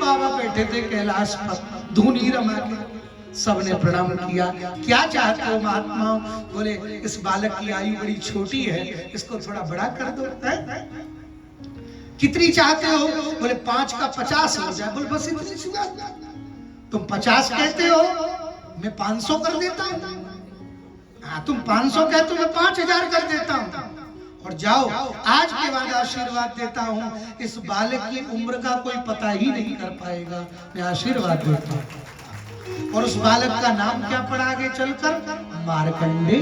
बाबा बैठे थे कैलाश पर, धूनी रमा के। सबने प्रणाम किया। क्या चाहते हो महात्मा? बोले इस बालक की आयु बड़ी छोटी है, इसको थोड़ा बड़ा कर दो। कितनी चाहते हो? बोले 5 का 50 हो जाए। बोले बस इतनी सी बात, तुम 50 कहते हो, मैं 500 कर देता हूँ। हाँ तुम 500 कहते हो, मैं 5000 कर देता हूँ। और जाओ आज के बाद आशीर्वाद देता हूँ, इस बालक की उम्र का कोई पता ही नहीं कर पाएगा, मैं आशीर्वाद देता हूँ। और उस बालक का नाम क्या पड़ा आगे चलकर? मार्कंडे।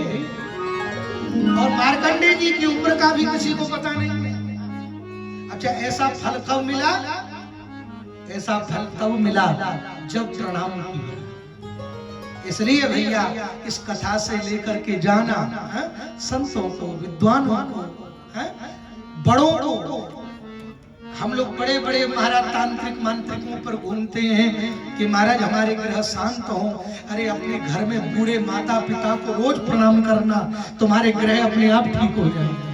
और मार्कंडे जी की उम्र का भी किसी को पता नहीं। अच्छा ऐसा फल कब मिला? ऐसा फल तब मिला जब प्रणाम किया। इसलिए भैया इस कथा से लेकर के जाना है, संतों को, विद्वानों को, बड़ों को। हम लोग बड़े बड़े महाराज तांत्रिक मांत्रिकों पर घूमते हैं कि महाराज हमारे ग्रह शांत हो। अरे अपने घर में बूढ़े माता पिता को रोज प्रणाम करना, तुम्हारे ग्रह अपने आप ठीक हो जाएंगे।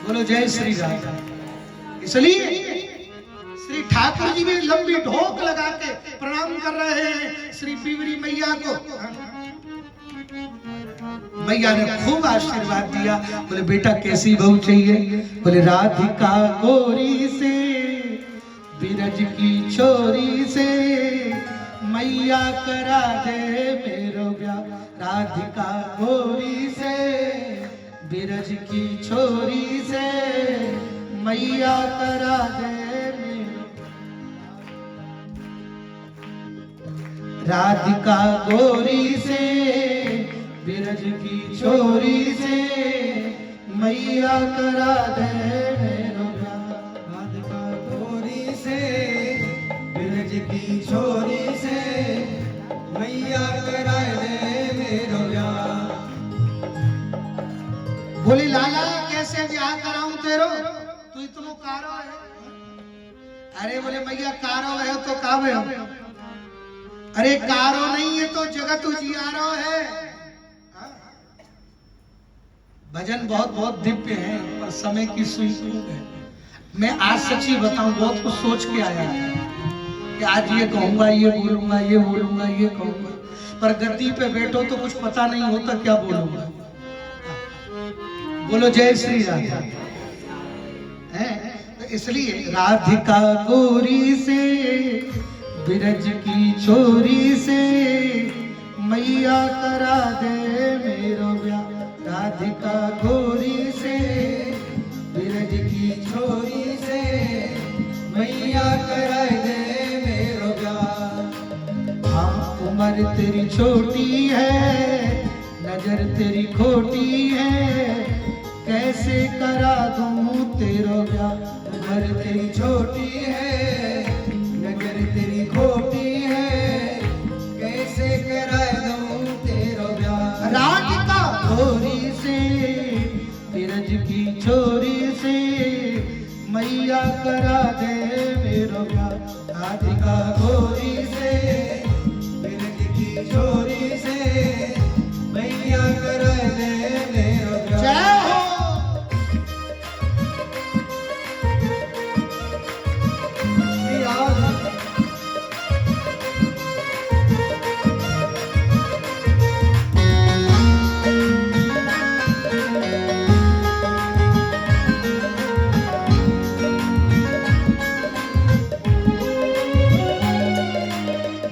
बोलो जय श्री राम। इसलिए श्री ठाकुर जी भी लंबी ढोक लगा के प्रणाम कर रहे हैं श्री बिवरी मैया को। मैया ने खूब आशीर्वाद दिया। बोले बेटा कैसी बहू चाहिए? बोले राधिका गोरी से, बिरज की छोरी से, मैया करा दे मेरो ब्याह राधिका गोरी से, बिरज की छोरी से मैया करा दे मेरो। राधिका गोरी से, बिरज की छोरी से मैया करा दे मेरो ब्याह। राधिका गोरी से, बिरज की छोरी से मैया करा दे मेरो ब्याह। बोली लाला कैसे ब्याह कराऊं तेरो, तू इतनो कारो है। अरे बोले मैया कारो है तो कावे हो, अरे कारो नहीं है तो जगत उजियारो है। भजन बहुत बहुत दिव्य है पर समय की सुई है। मैं आज सच्ची बताऊं बहुत कुछ सोच के आया कि आज ये कहूंगा, ये बोलूंगा, ये बोलूंगा, ये कहूंगा, पर गद्दी पे बैठो तो कुछ पता नहीं होता क्या बोलूंगा। बोलो जय श्री राधा। तो इसलिए राधिका गोरी से, बिरज की छोरी से मैया करा दे मेरो ब्याह। राधिका गोरी से, बिरज की छोरी से मैया करा दे मेरो ब्याह। हाँ उम्र तेरी छोटी है, नजर तेरी खोटी है, कैसे करा दूं तेरो ब्याह। उम्र तेरी छोटी है, नजर तेरी खोटी है, कैसे करा दूं तेरो ब्याह। राधिका गोरी से, बिरज की छोरी से मैया करा दे मेरो ब्याह। राधिका गोरी से, बिरज की छोरी से मैया करा दे मेरो ब्याह। जय हो। श्री राधा।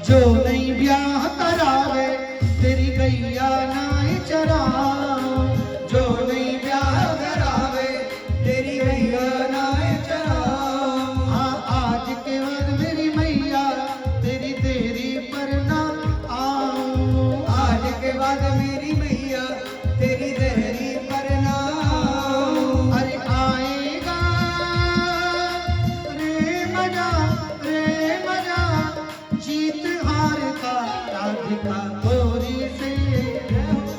जो नहीं ब्याह करावे तेरी गैया नाई चराओ। जो नहीं ब्याह करावे तेरी गैया नाय चराओ। हाँ आज के बाद मेरी मैया तेरी देरी पर ना आओ। आज के बाद मेरी मैया तेरी देरी पर ना आओ। अरे आएगा रे मजा, रे मजा जीत हार का। राधिका गोरी से,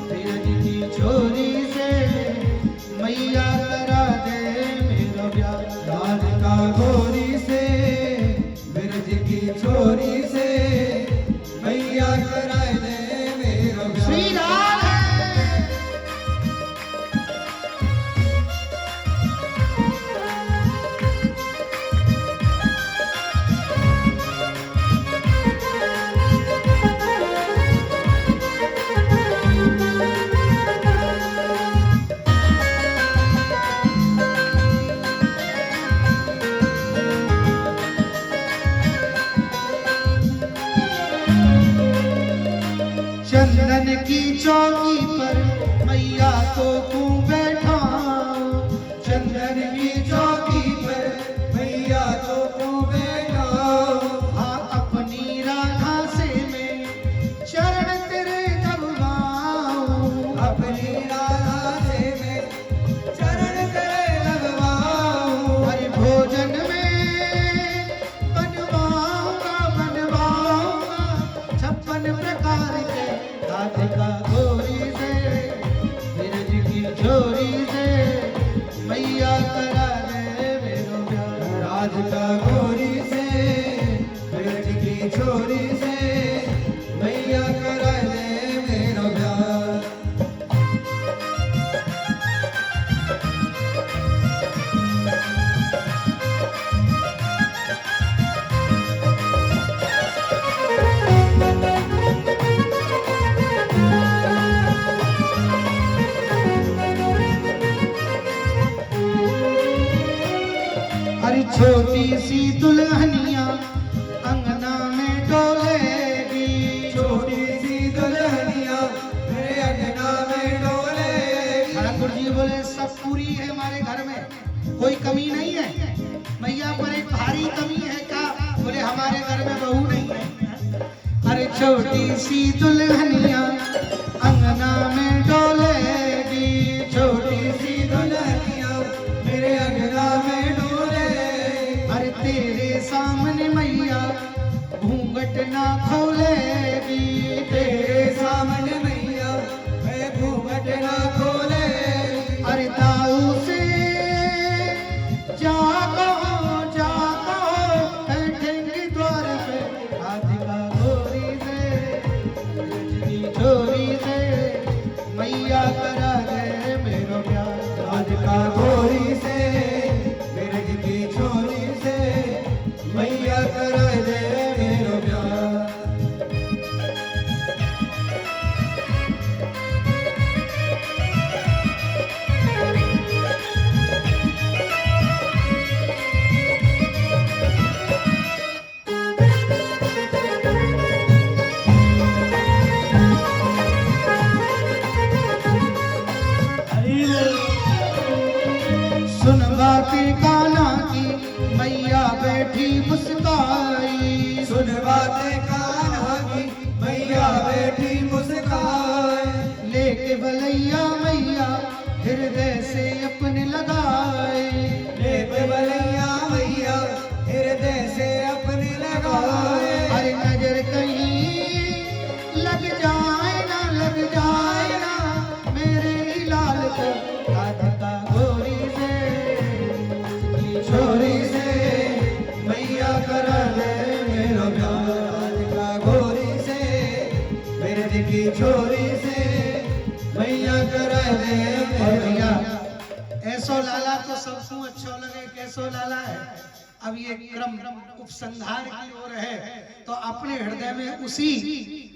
बिरज की छोरी से मैया करा दे मेरो ब्याह। राधिका गोरी से, बिरज की छोरी से मैया करा दे मेरो ब्याह। श्री राधे। चंदन की चौकी पर मैया को क्यों बैठाऊं। चंदन की चौकी पर मैया तो क्यों बैठा। हाँ अपनी राधा से मैं चरण तेरे दबाऊं। अपनी राधा से मैं चरण तेरे लगवाऊं। हर भोजन में बनवाऊंगा, बनवाऊंगा 56 प्रकार के। राधिका गोरी से, बिरज की छोरी से मैया करा दे मेरो ब्याह। राधिका गोरी से, बिरज की छोरी से मैया करा दे मेरो ब्याह। छोटी सी दुल्हनिया अंगना में डोले पर एक भारी कमी है क्या? बोले हमारे घर में बहू नहीं है। अरे छोटी सी दुल्हनिया अंगना में डोलेगी, छोटी सी दुल्हनिया मेरे अंगना में डोले। अरे तेरे सामने मैया घूंघट ना खोलेगी, तेरे सामने मैया मैं घूंघट ना खोले। अरे दाऊ से जागो जागो बैठेंगे द्वार पे, राधिका गोरी से रजनी छोरी से मैया करा दे मेरो प्यार, राधिका गोरी से मेरे की छोरी से मैया करा दे मेरो प्यार। सुन बातें कान्हा की मैया बैठी मुस्काई, सुन बातें कान्हा की मैया बैठी मुस्काए। लेके बलैया मैया हृदय से अपने लगाए, लेके बलैया मैया हृदय से अपने लगाए। अरे नजर कहीं लग जाए ना, लग जाए ना मेरे लाल को, राधिका गोरी से छोरी से मैया करा दे मेरो प्यार। राधिका गोरी से मेरे की छोरी से मैया करा दे और मेरो भैया प्यार। ऐसो लाला तो सबको अच्छा लगे, कैसो लाला है। अब ये क्रम उपसंहार की ओर है तो अपने हृदय में उसी,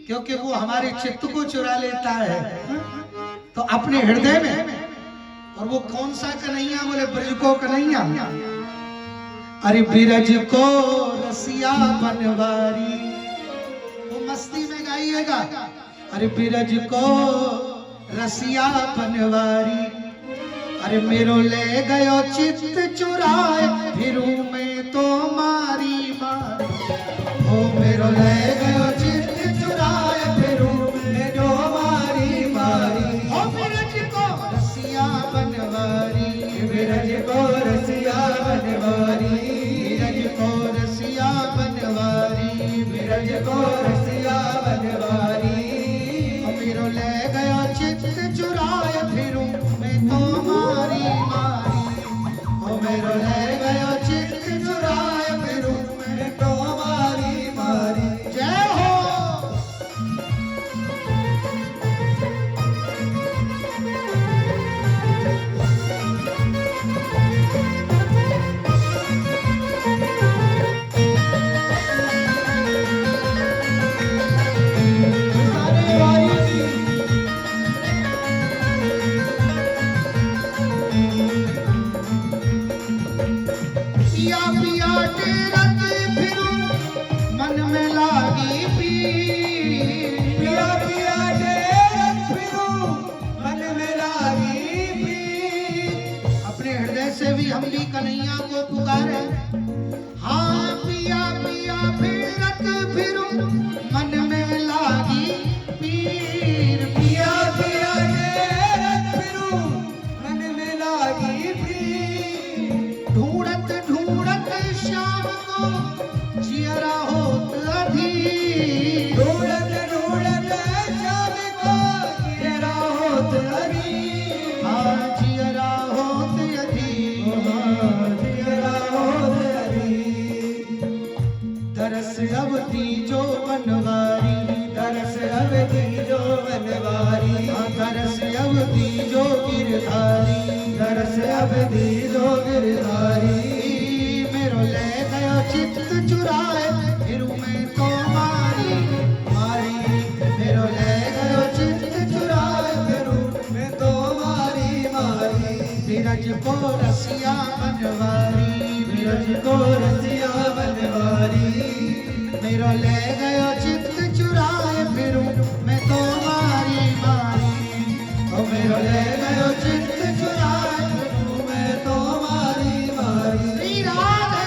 क्योंकि वो हमारे चित्त को चुरा लेता है, तो अपने हृदय में, और वो कौन सा कन्हैया? बोले ब्रज को कन्हैया। अरे ब्रज को रसिया बनवारी, वो मस्ती में गाइएगा। अरे ब्रज को रसिया बनवारी, अरे मेरो ले गयो चित्त चुराए, फिरू में तो मारी मारी, ओ मेरो ले गयो चित्त चुराए, फिरू में तो मारी मारी। ओ ब्रज को रसिया बनवारी, ब्रज को रसिया बनवारी, ब्रज को रसिया बनवारी, ब्रज को रसिया बनवारी। मेरो ले गयो चित्त चुराए, फिरू में तो मारी मारी, ओ मेरो ले गयो चित्त चुराए, फिरू मैं तो मारी मारी। जय हो। सारे वारी की पिया पिया तेरा के फिरू मन में लागी पीर, पिया पिया डेरत फिरू मन में लागी पीर। अपने हृदय से भी हम भी कन्हैया को पुकारे। हाँ पिया पिया फिरत फिरू मन में लागी पीर, पिया पिया डेरत फिरू मन में लागी पीर। ढूंढत ढूंढत श्याम को जियरा होत अधीर, ढूंढत ढूंढत श्याम को जियरा होत अधीर। हाँ जियरा होत अधीर, जियरा होत अधीर। दरस अवधि जो बनवारी, दरस अवधि जो बनवारी, हाँ दरस अवधि जो गिरधारी, दरस अवधि जो गिरधारी। मेरो ले गयो चित्त चुराए, फिरू में तो मारी मारी, मेरो ले गयो चित्त चुराए, फिरू मैं तो मारी मारी। ब्रज को रसिया बनवारी, ब्रज को रसिया बनवारी, मेरो ले गयो चित्त चुराए, फिरू मैं तो मारी मारी, ओ मेरो ले गयो चित्त चुराए, मैं तो मारी मारी। श्री राधे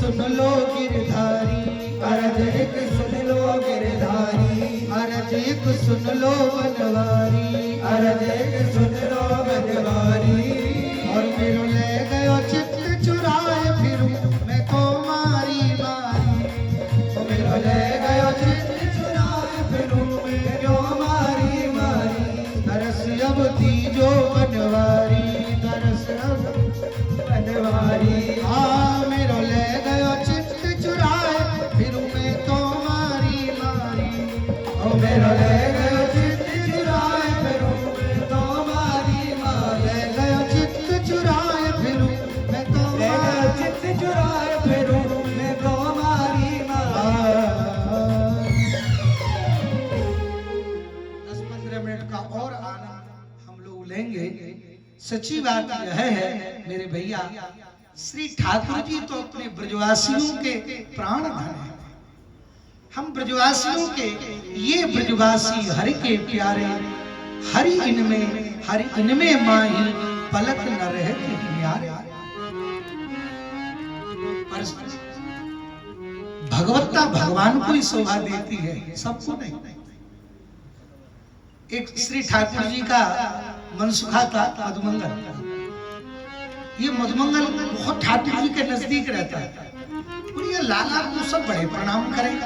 सुन लो गिरधारी, अरज एक सुन लो गिरधारी, अरज एक सुन लो बनवारी, अरज एक सुन लो बनवारी। और मेरो ले गयो चित्त चुराए फिरूं मैं तो मारी मारी, ओ मेरो ले गयो चित्त चुराए फिरूं मैं क्यों मारी मारी। तरस अब तीजो बनवारी, तरस अब बनवारी। हाँ मेरो ले गयो चित्त चुराए फिरूं मैं तो मारी मारी, ओ मेरो ले गयो चित्त चुराए फिरूं मैं तो मारी मारी। ले गयो चित्त चुराए फिरूं मैं तो ले गयो मारी चित्त चुराए फिरूं मैं तो मारी मारी। 10-15 मिनट का और आनंद हम लोग लेंगे। सच्ची बात यह है मेरे भैया, श्री ठाकुर जी तो अपने ब्रजवासियों के प्राण धन हैं। हम ब्रजवासियों के, ये ब्रजवासी हरि के प्यारे, हरि इनमें माही पलक न रहती न्यारे। पर भगवत्ता भगवान को ही शोभा देती है, सबको नहीं। एक श्री ठाकुर जी का मनसुखा था मधुमंगल। ये मधुमंगल बहुत ठाकुर जी के नजदीक रहता है और ये लाला को सब बड़े प्रणाम करें।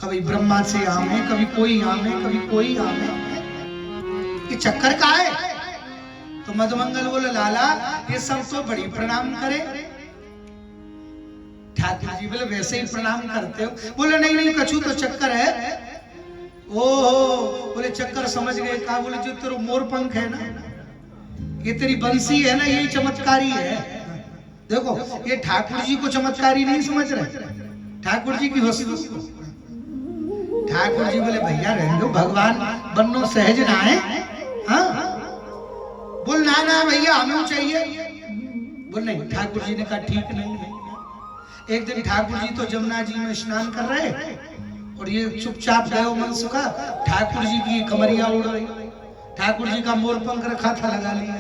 कभी ब्रह्मा से आमे, कभी कोई आमे, कभी कोई आमे। ये चक्कर का है? तो मधुमंगल बोले लाला ये सब तो बड़ी प्रणाम करे। ठाकुर जी बोले वैसे ही प्रणाम करते हो? बोले नहीं नहीं कछु तो चक्कर है। ओहो बोले चक्कर समझ गए। कहा? बोले जो तेरा मोर पंख है ना, ये तेरी बंसी है ना, यही चमत्कारी है। देखो ये ठाकुर जी को चमत्कारी नहीं समझ रहे, ठाकुर जी की वस्तु। ठाकुर जी बोले भैया रहने दो, भगवान बन्नो सहज ना है। हाँ बोल ना ना भैया हमें चाहिए। बोल नहीं। ठाकुर जी ने कहा ठीक नहीं। एक दिन ठाकुर जी तो जमुना जी में स्नान कर रहे और ये चुपचाप गए मनसुखा। ठाकुर जी की कमरिया उड़ रही, ठाकुर जी का मोर पंख रखा था लगा लिया,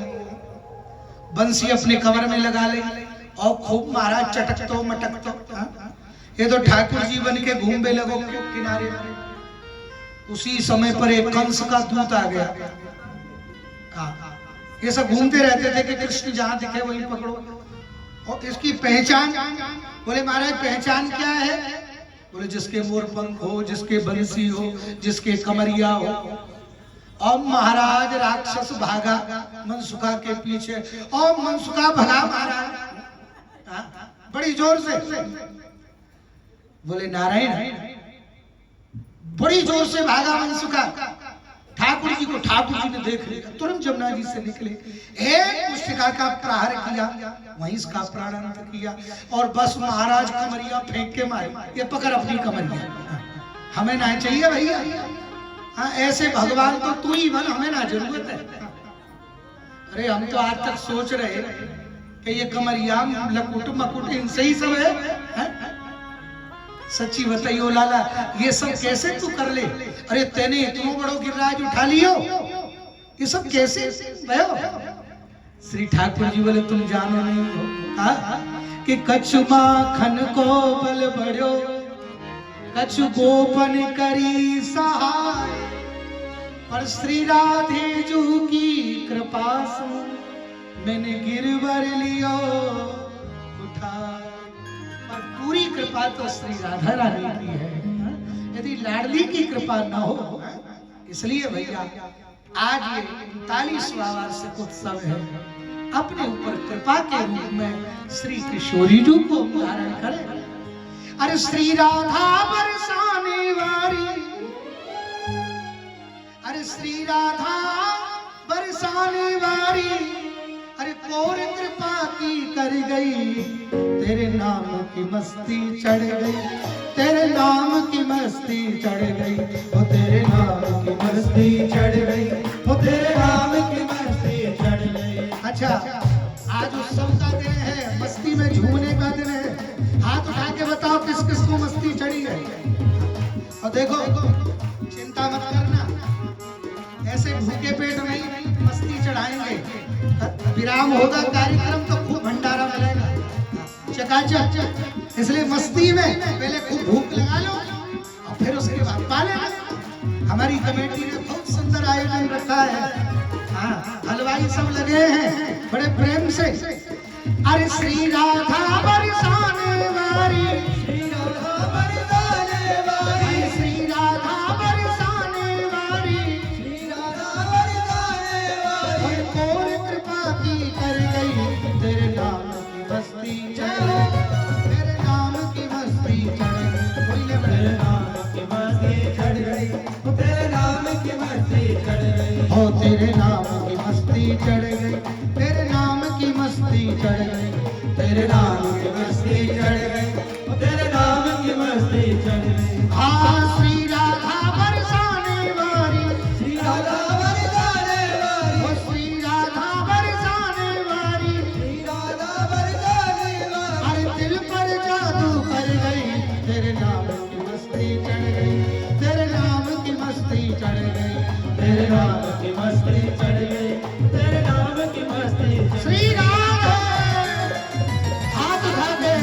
बंसी अपने कमर में लगा ली और खूब महाराज चटकतो मटकतो। ये तो ठाकुर जी बन के घूमने लगो किनारे। उसी समय पर एक कंस का दूत आ गया। ये सब घूमते रहते थे कि कृष्ण जहां दिखे वहीं पकड़ो। और इसकी पहचान, बोले महाराज पहचान क्या है? बोले जिसके मोर पंख हो, जिसके बंसी हो, जिसके कमरिया हो। और महाराज राक्षस भागा मनसुखा के पीछे और मनसुखा भगा महाराज बड़ी जोर से। बोले नारायण, बड़ी जोर से भागा मनसुखा ठाकुर जी को। ठाकुर जी ने देख लिया, तुरंत जमुना जी से निकले, एक मुष्टिका का प्रहार किया, वहीं इसका प्राणांत किया और बस महाराज कमरिया फेंक के मारे। ये पकड़ अपनी कमरिया, हमें ना चाहिए भैया। हाँ ऐसे भगवान तो तू ही बन, हमें ना जरूरत है। अरे हम तो आज तक सोच रहे कि ये कमरिया लकुट मकुट इनसे ही सब है? सच्ची बताइयो लाला ये सब कैसे तू कर ले? अरे तेने इतना बड़ो गिरिराज उठा लियो, ये सब कैसे भयो? श्री ठाकुर जी बोले तुम जानो नहीं हो कि कछु माखन को बल बढ़ो, कछु गोपन करी सहाय, पर श्री राधे जू की कृपा से मैंने गिरवर लियो उठा। और पूरी कृपा तो श्री राधा रानी की है। यदि लाडली की कृपा न हो, इसलिए भैया आज ये 39वां वार्षिक उत्सव है। अपने ऊपर कृपा के रूप में श्री किशोरी जी को धारण करें। अरे श्री राधा बरसाने वाली, अरे श्री राधा बरसाने वाली, अरे कौर कृपा की कर गई, तेरे नाम की मस्ती चढ़ गई, तेरे नाम की मस्ती चढ़ गई, वो तेरे नाम की मस्ती चढ़ गई, वो तेरे नाम की मस्ती चढ़ गई। अच्छा आज उत्सव का दिन है, मस्ती में झूमने का दिन है। हाथ उठा के बताओ किस किस को मस्ती चढ़ी है? और देखो चिंता मत करना, ऐसे भूखे पेट नहीं मस्ती चढ़ाएंगे। विराम होगा कार्यक्रम तो खूब भंडारा मिलेगा। चका चकाचक। इसलिए मस्ती में पहले खूब भूख लगा लो और फिर उसके बाद पा लेना। हमारी कमेटी ने बहुत सुंदर आयोजन रखा है। हाँ, हलवाई सब लगे हैं बड़े प्रेम से। अरे श्री राधा बरसाने वाली, श्री राधा बरसाने वाली, श्री राधा बरसाने वाली, श्री राधा बरसाने वाली, और कौन कृपा की कर गई, तेरे नाम की मस्ती चढ़ गई, तेरे नाम की मस्ती चढ़ गई। बोलिए तेरे नाम की मस्ती चढ़ गई, तेरे नाम की मस्ती चढ़ गई, हो तेरे नाम की मस्ती चढ़ गई, तेरे नाम की मस्ती चढ़ गई, तेरे नाम की मस्ती चढ़ गई, तेरे नाम की मस्ती चढ़ गई। हाँ श्री राधा बरसाने वाली, श्री राधा बरसाने वाली, ओ श्री राधा बरसाने वाली, श्री राधा बरसाने वाली, अरे दिल पर जादू कर गई, तेरे नाम की मस्ती चढ़ गई, तेरे नाम की मस्ती चढ़ गई, तेरे नाम की मस्ती चढ़ गई, तेरे नाम की मस्ती चढ़ गई। श्री राधे हाथ उठा दे।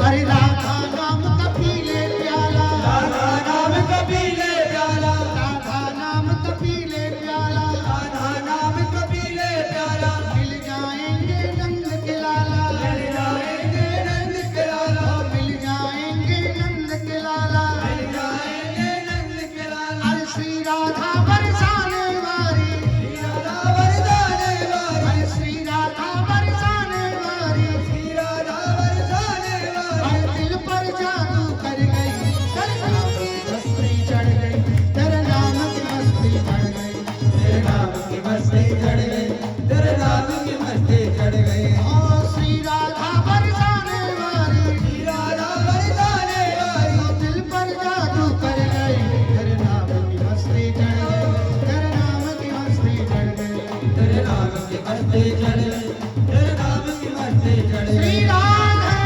अरे राधा नाम का पी ले प्याला, राधा नाम कभी ले प्याला, राधा नाम का पी ले प्याला, राधा नाम कभी ले प्याला, मिल जाएंगे नंद के लाला, मिल जाएंगे नंद के लाला, मिल जाएंगे नंद के लाला। मिल जाएंगे नंद के लाला। अरे श्री राधा बरसाने वाली, श्री राधा बरसाने वाली, अरे श्री राधा बरसाने वाली, श्री राधा बरसाने वाली, अरे दिल पर जादू कर गई, तेरे नाम की मस्ती चढ़ गई, तेरे नाम की मस्ती चढ़ गई। तेरे नाम की मस्ती चढ़ गई, तेरे नाम की मस्ती चढ़ गई। ओ श्री राधा बरसाने वाली, श्री राधा बरसाने वाली, ओ दिल पर जादू कर गई, तेरे नाम की मस्ती चढ़ गई, तेरे नाम की मस्ती चढ़ गई। तेरे नाम की मस्ती चढ़ गई, तेरे नाम की मस्ती चढ़ श्री गई। राधे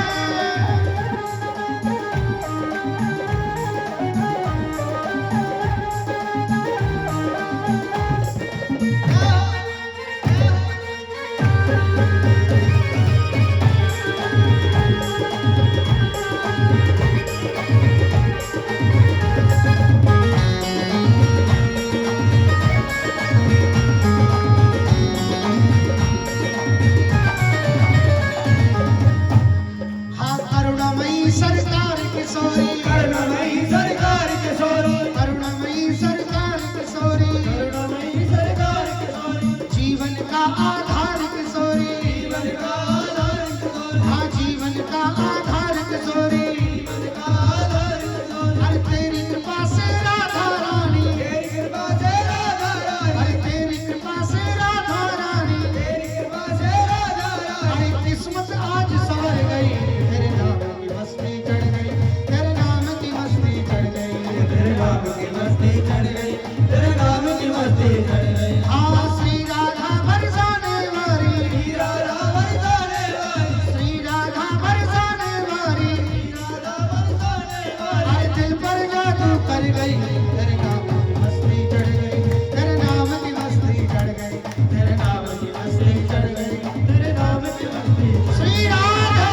हाँ करुणामयी सरकार किशोरी, करुणामयी सरकार किशोरी, करुणामयी सरकार किशोरी, करुणामयी सरकार किशोरी, जीवन का आधार किशोरी, जीवन का आधार किशोरी, हाँ जीवन का आधार किशोरी। जीवन का आधार किशोरी। अरे तेरी कृपा से राधा रानी, तेरी कृपा से राधा रानी, अरे तेरी कृपा से राधा रानी, तेरी कृपा से राधा रानी, अरे किस्मत आज संवर गई, तेरे नाम की मस्ती चढ़ गई, तेरे नाम की मस्ती चढ़ गई। तेरे नाम की मस्ती चढ़ गई, तेरे नाम की मस्ती चढ़ गई। हाँ श्री राधा बरसाने वाली, श्री राधा बरसाने वाली, श्री राधा बरसाने वाली, श्री राधा बरसाने वाली, अरे दिल पर जादू कर गई, तेरे नाम की मस्ती चढ़ गई, तेरे नाम की मस्ती चढ़ गई, तेरे नाम की मस्ती चढ़ गई, तेरे नाम की मस्ती चढ़ गई। श्री राधे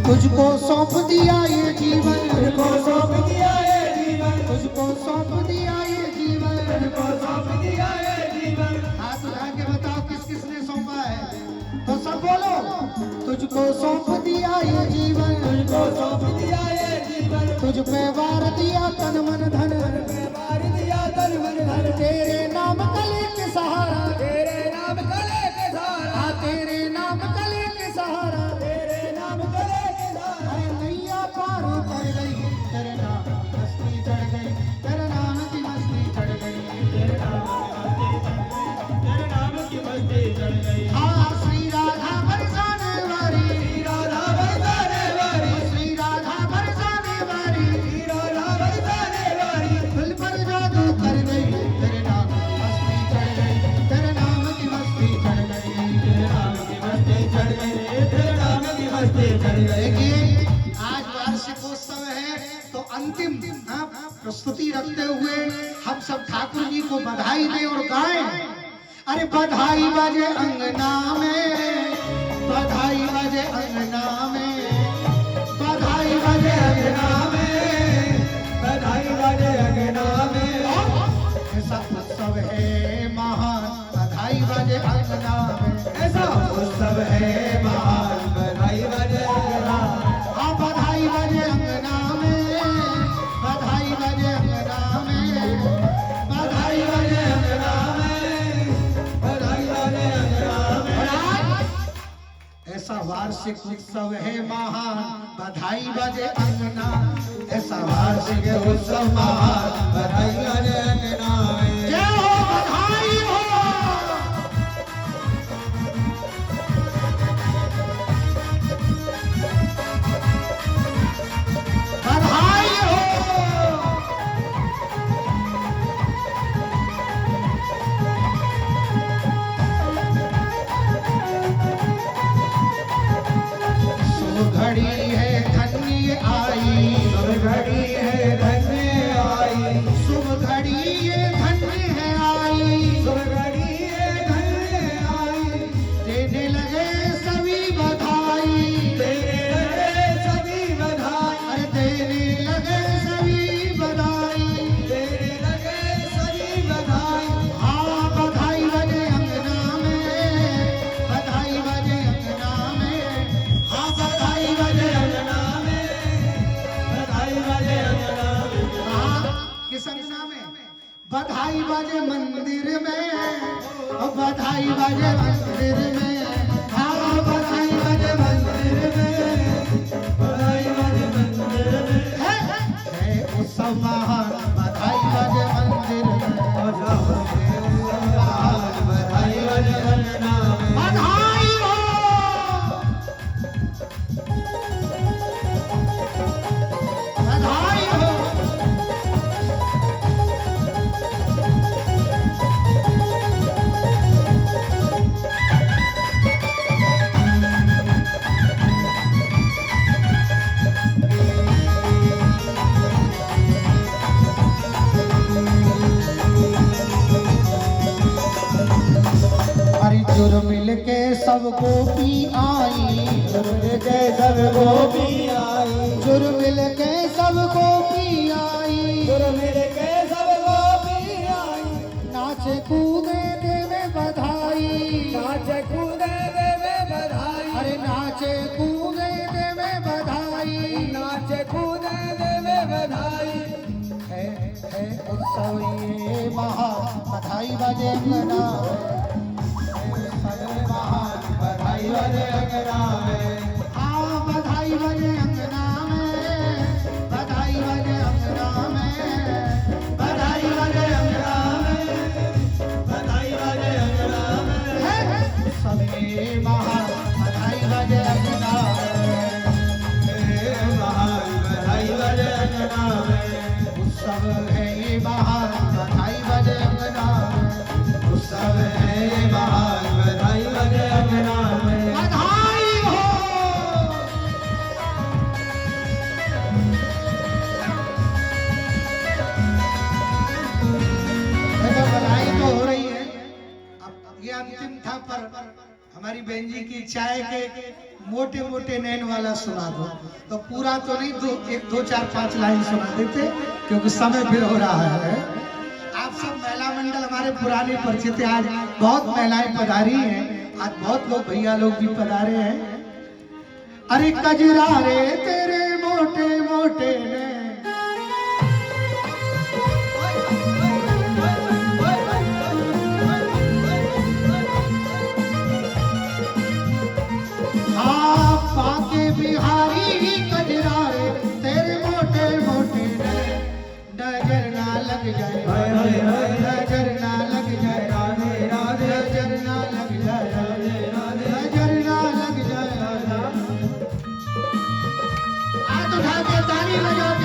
तुझको सौंप दिया ये जीवन, तुझको सौंप दिया ये जीवन, तुझको सौंप दिया ये जीवन। तुझको सौंप दिया ये जीवन। हाथ उठा के बताओ किस किस ने सौंपा है, तो सब बोलो। तुझको सौंप दिया ये जीवन, तुझको सौंप दिया ये जीवन, तुझ पे वार दिया तन मन धन, वार दिया तन मन धन। तेरे नाम कले के सहारा, तेरे नाम गले के सहारा, तेरे नाम हंसते चल गए। देखिए आज वार्षिकोत्सव है तो अंतिम प्रस्तुति रखते हुए हम सब ठाकुर जी को बधाई दें और गाएं। अरे बधाई बजे अंगना में, बधाई बजे अंगना में, बधाई बजे अंगना में, बधाई बजे अंगना में। ऐसा उत्सव है महान, बधाई बजे अंगना में। ऐसा उत्सव है महान, बधाई बजे अंगना। हाँ बधाई बजे अंगना में, बधाई बजे अंगना में, बधाई बजे अंगना में, बधाई बजे अंगना में। ऐसा वार्षिक उत्सव है महान, बधाई बजे अंगना। ऐसा वार्षिक उत्सव महान, बधाई बजे अंगना में। जय हो बधाई हो। बधाई हो। शुभ घड़ी है धन्य आई, शुभ घड़ी है धन्य आई, शुभ घड़ी ये धन्य है आई। शुभ घड़ी है धन्य आई। देने लगे सभी बधाई, तेरे लगे सभी बधाई, अरे देने लगे सभी बधाई। तेरे लगे सभी बधाई। हाँ बधाई बजे अंगना में, बधाई बजे अंगना में। हाँ बधाई बजे अंगना में, बधाई बजे अंगना में। हाँ किस अंगना में? बधाई बजे मंदिर में, और बधाई बजे मंदिर में। हाँ बधाई बजे मंदिर में, बधाई बजे मंदिर में। है उत्सव महान, बधाई बजे मंदिर में। बधाई बजे अंगना में। बधाई हो। बधाई हो। हरि जुर मिल के सबको पी आई, जुर्म के सब गोपी आई, जुर मिल के सबको पी आई। जुर्म के सब गोपी आई। नाचे कूदे देवे बधाई, नाच कूदे देवे बधाई, अरे नाचे कूदे देवे बधाई। नाच कूदे देवे बधाई। है उत्सव ये महान, बधाई बजे अंगना में। महान, बधाई बजे अंगना में। हाँ बधाई बजे अंगना में, बधाई बजे अंगना में, बधाई बजे अंगना में, बधाई बजे अंगना में। सबके महान, बधाई बजे अंगना में। महान, बधाई बजे अंगना में। उत्सव है ये महान, बधाई बजे अंगना में। उत्सव है ये महान, बधाई बजे अंगना में। बधाई हो। देखो बधाई तो हो रही है। अब ये अंतिम था पर हमारी बहन जी की इच्छा है कि मोटे मोटे नैन वाला सुना दो, तो पूरा तो नहीं, एक दो चार पांच लाइन सुना देते क्योंकि समय फिर हो रहा है। आप सब महिला मंडल हमारे पुराने परिचित हैं, आज बहुत महिलाएं पधारी हैं, आज बहुत लोग भैया लोग भी पधारे हैं। अरे कजरा रे तेरे मोटे मोटे ने, हाँ पाके बिहारी कजरा रे तेरे मोटे मोटे ने। नजर ना लग जाए, हाय हाय हाय, नजर ना लग जाए, राधे राधे, नजर ना लग जाए, राधे राधे। नजर ना लग जाए। हाथ उठा के ताली बजा के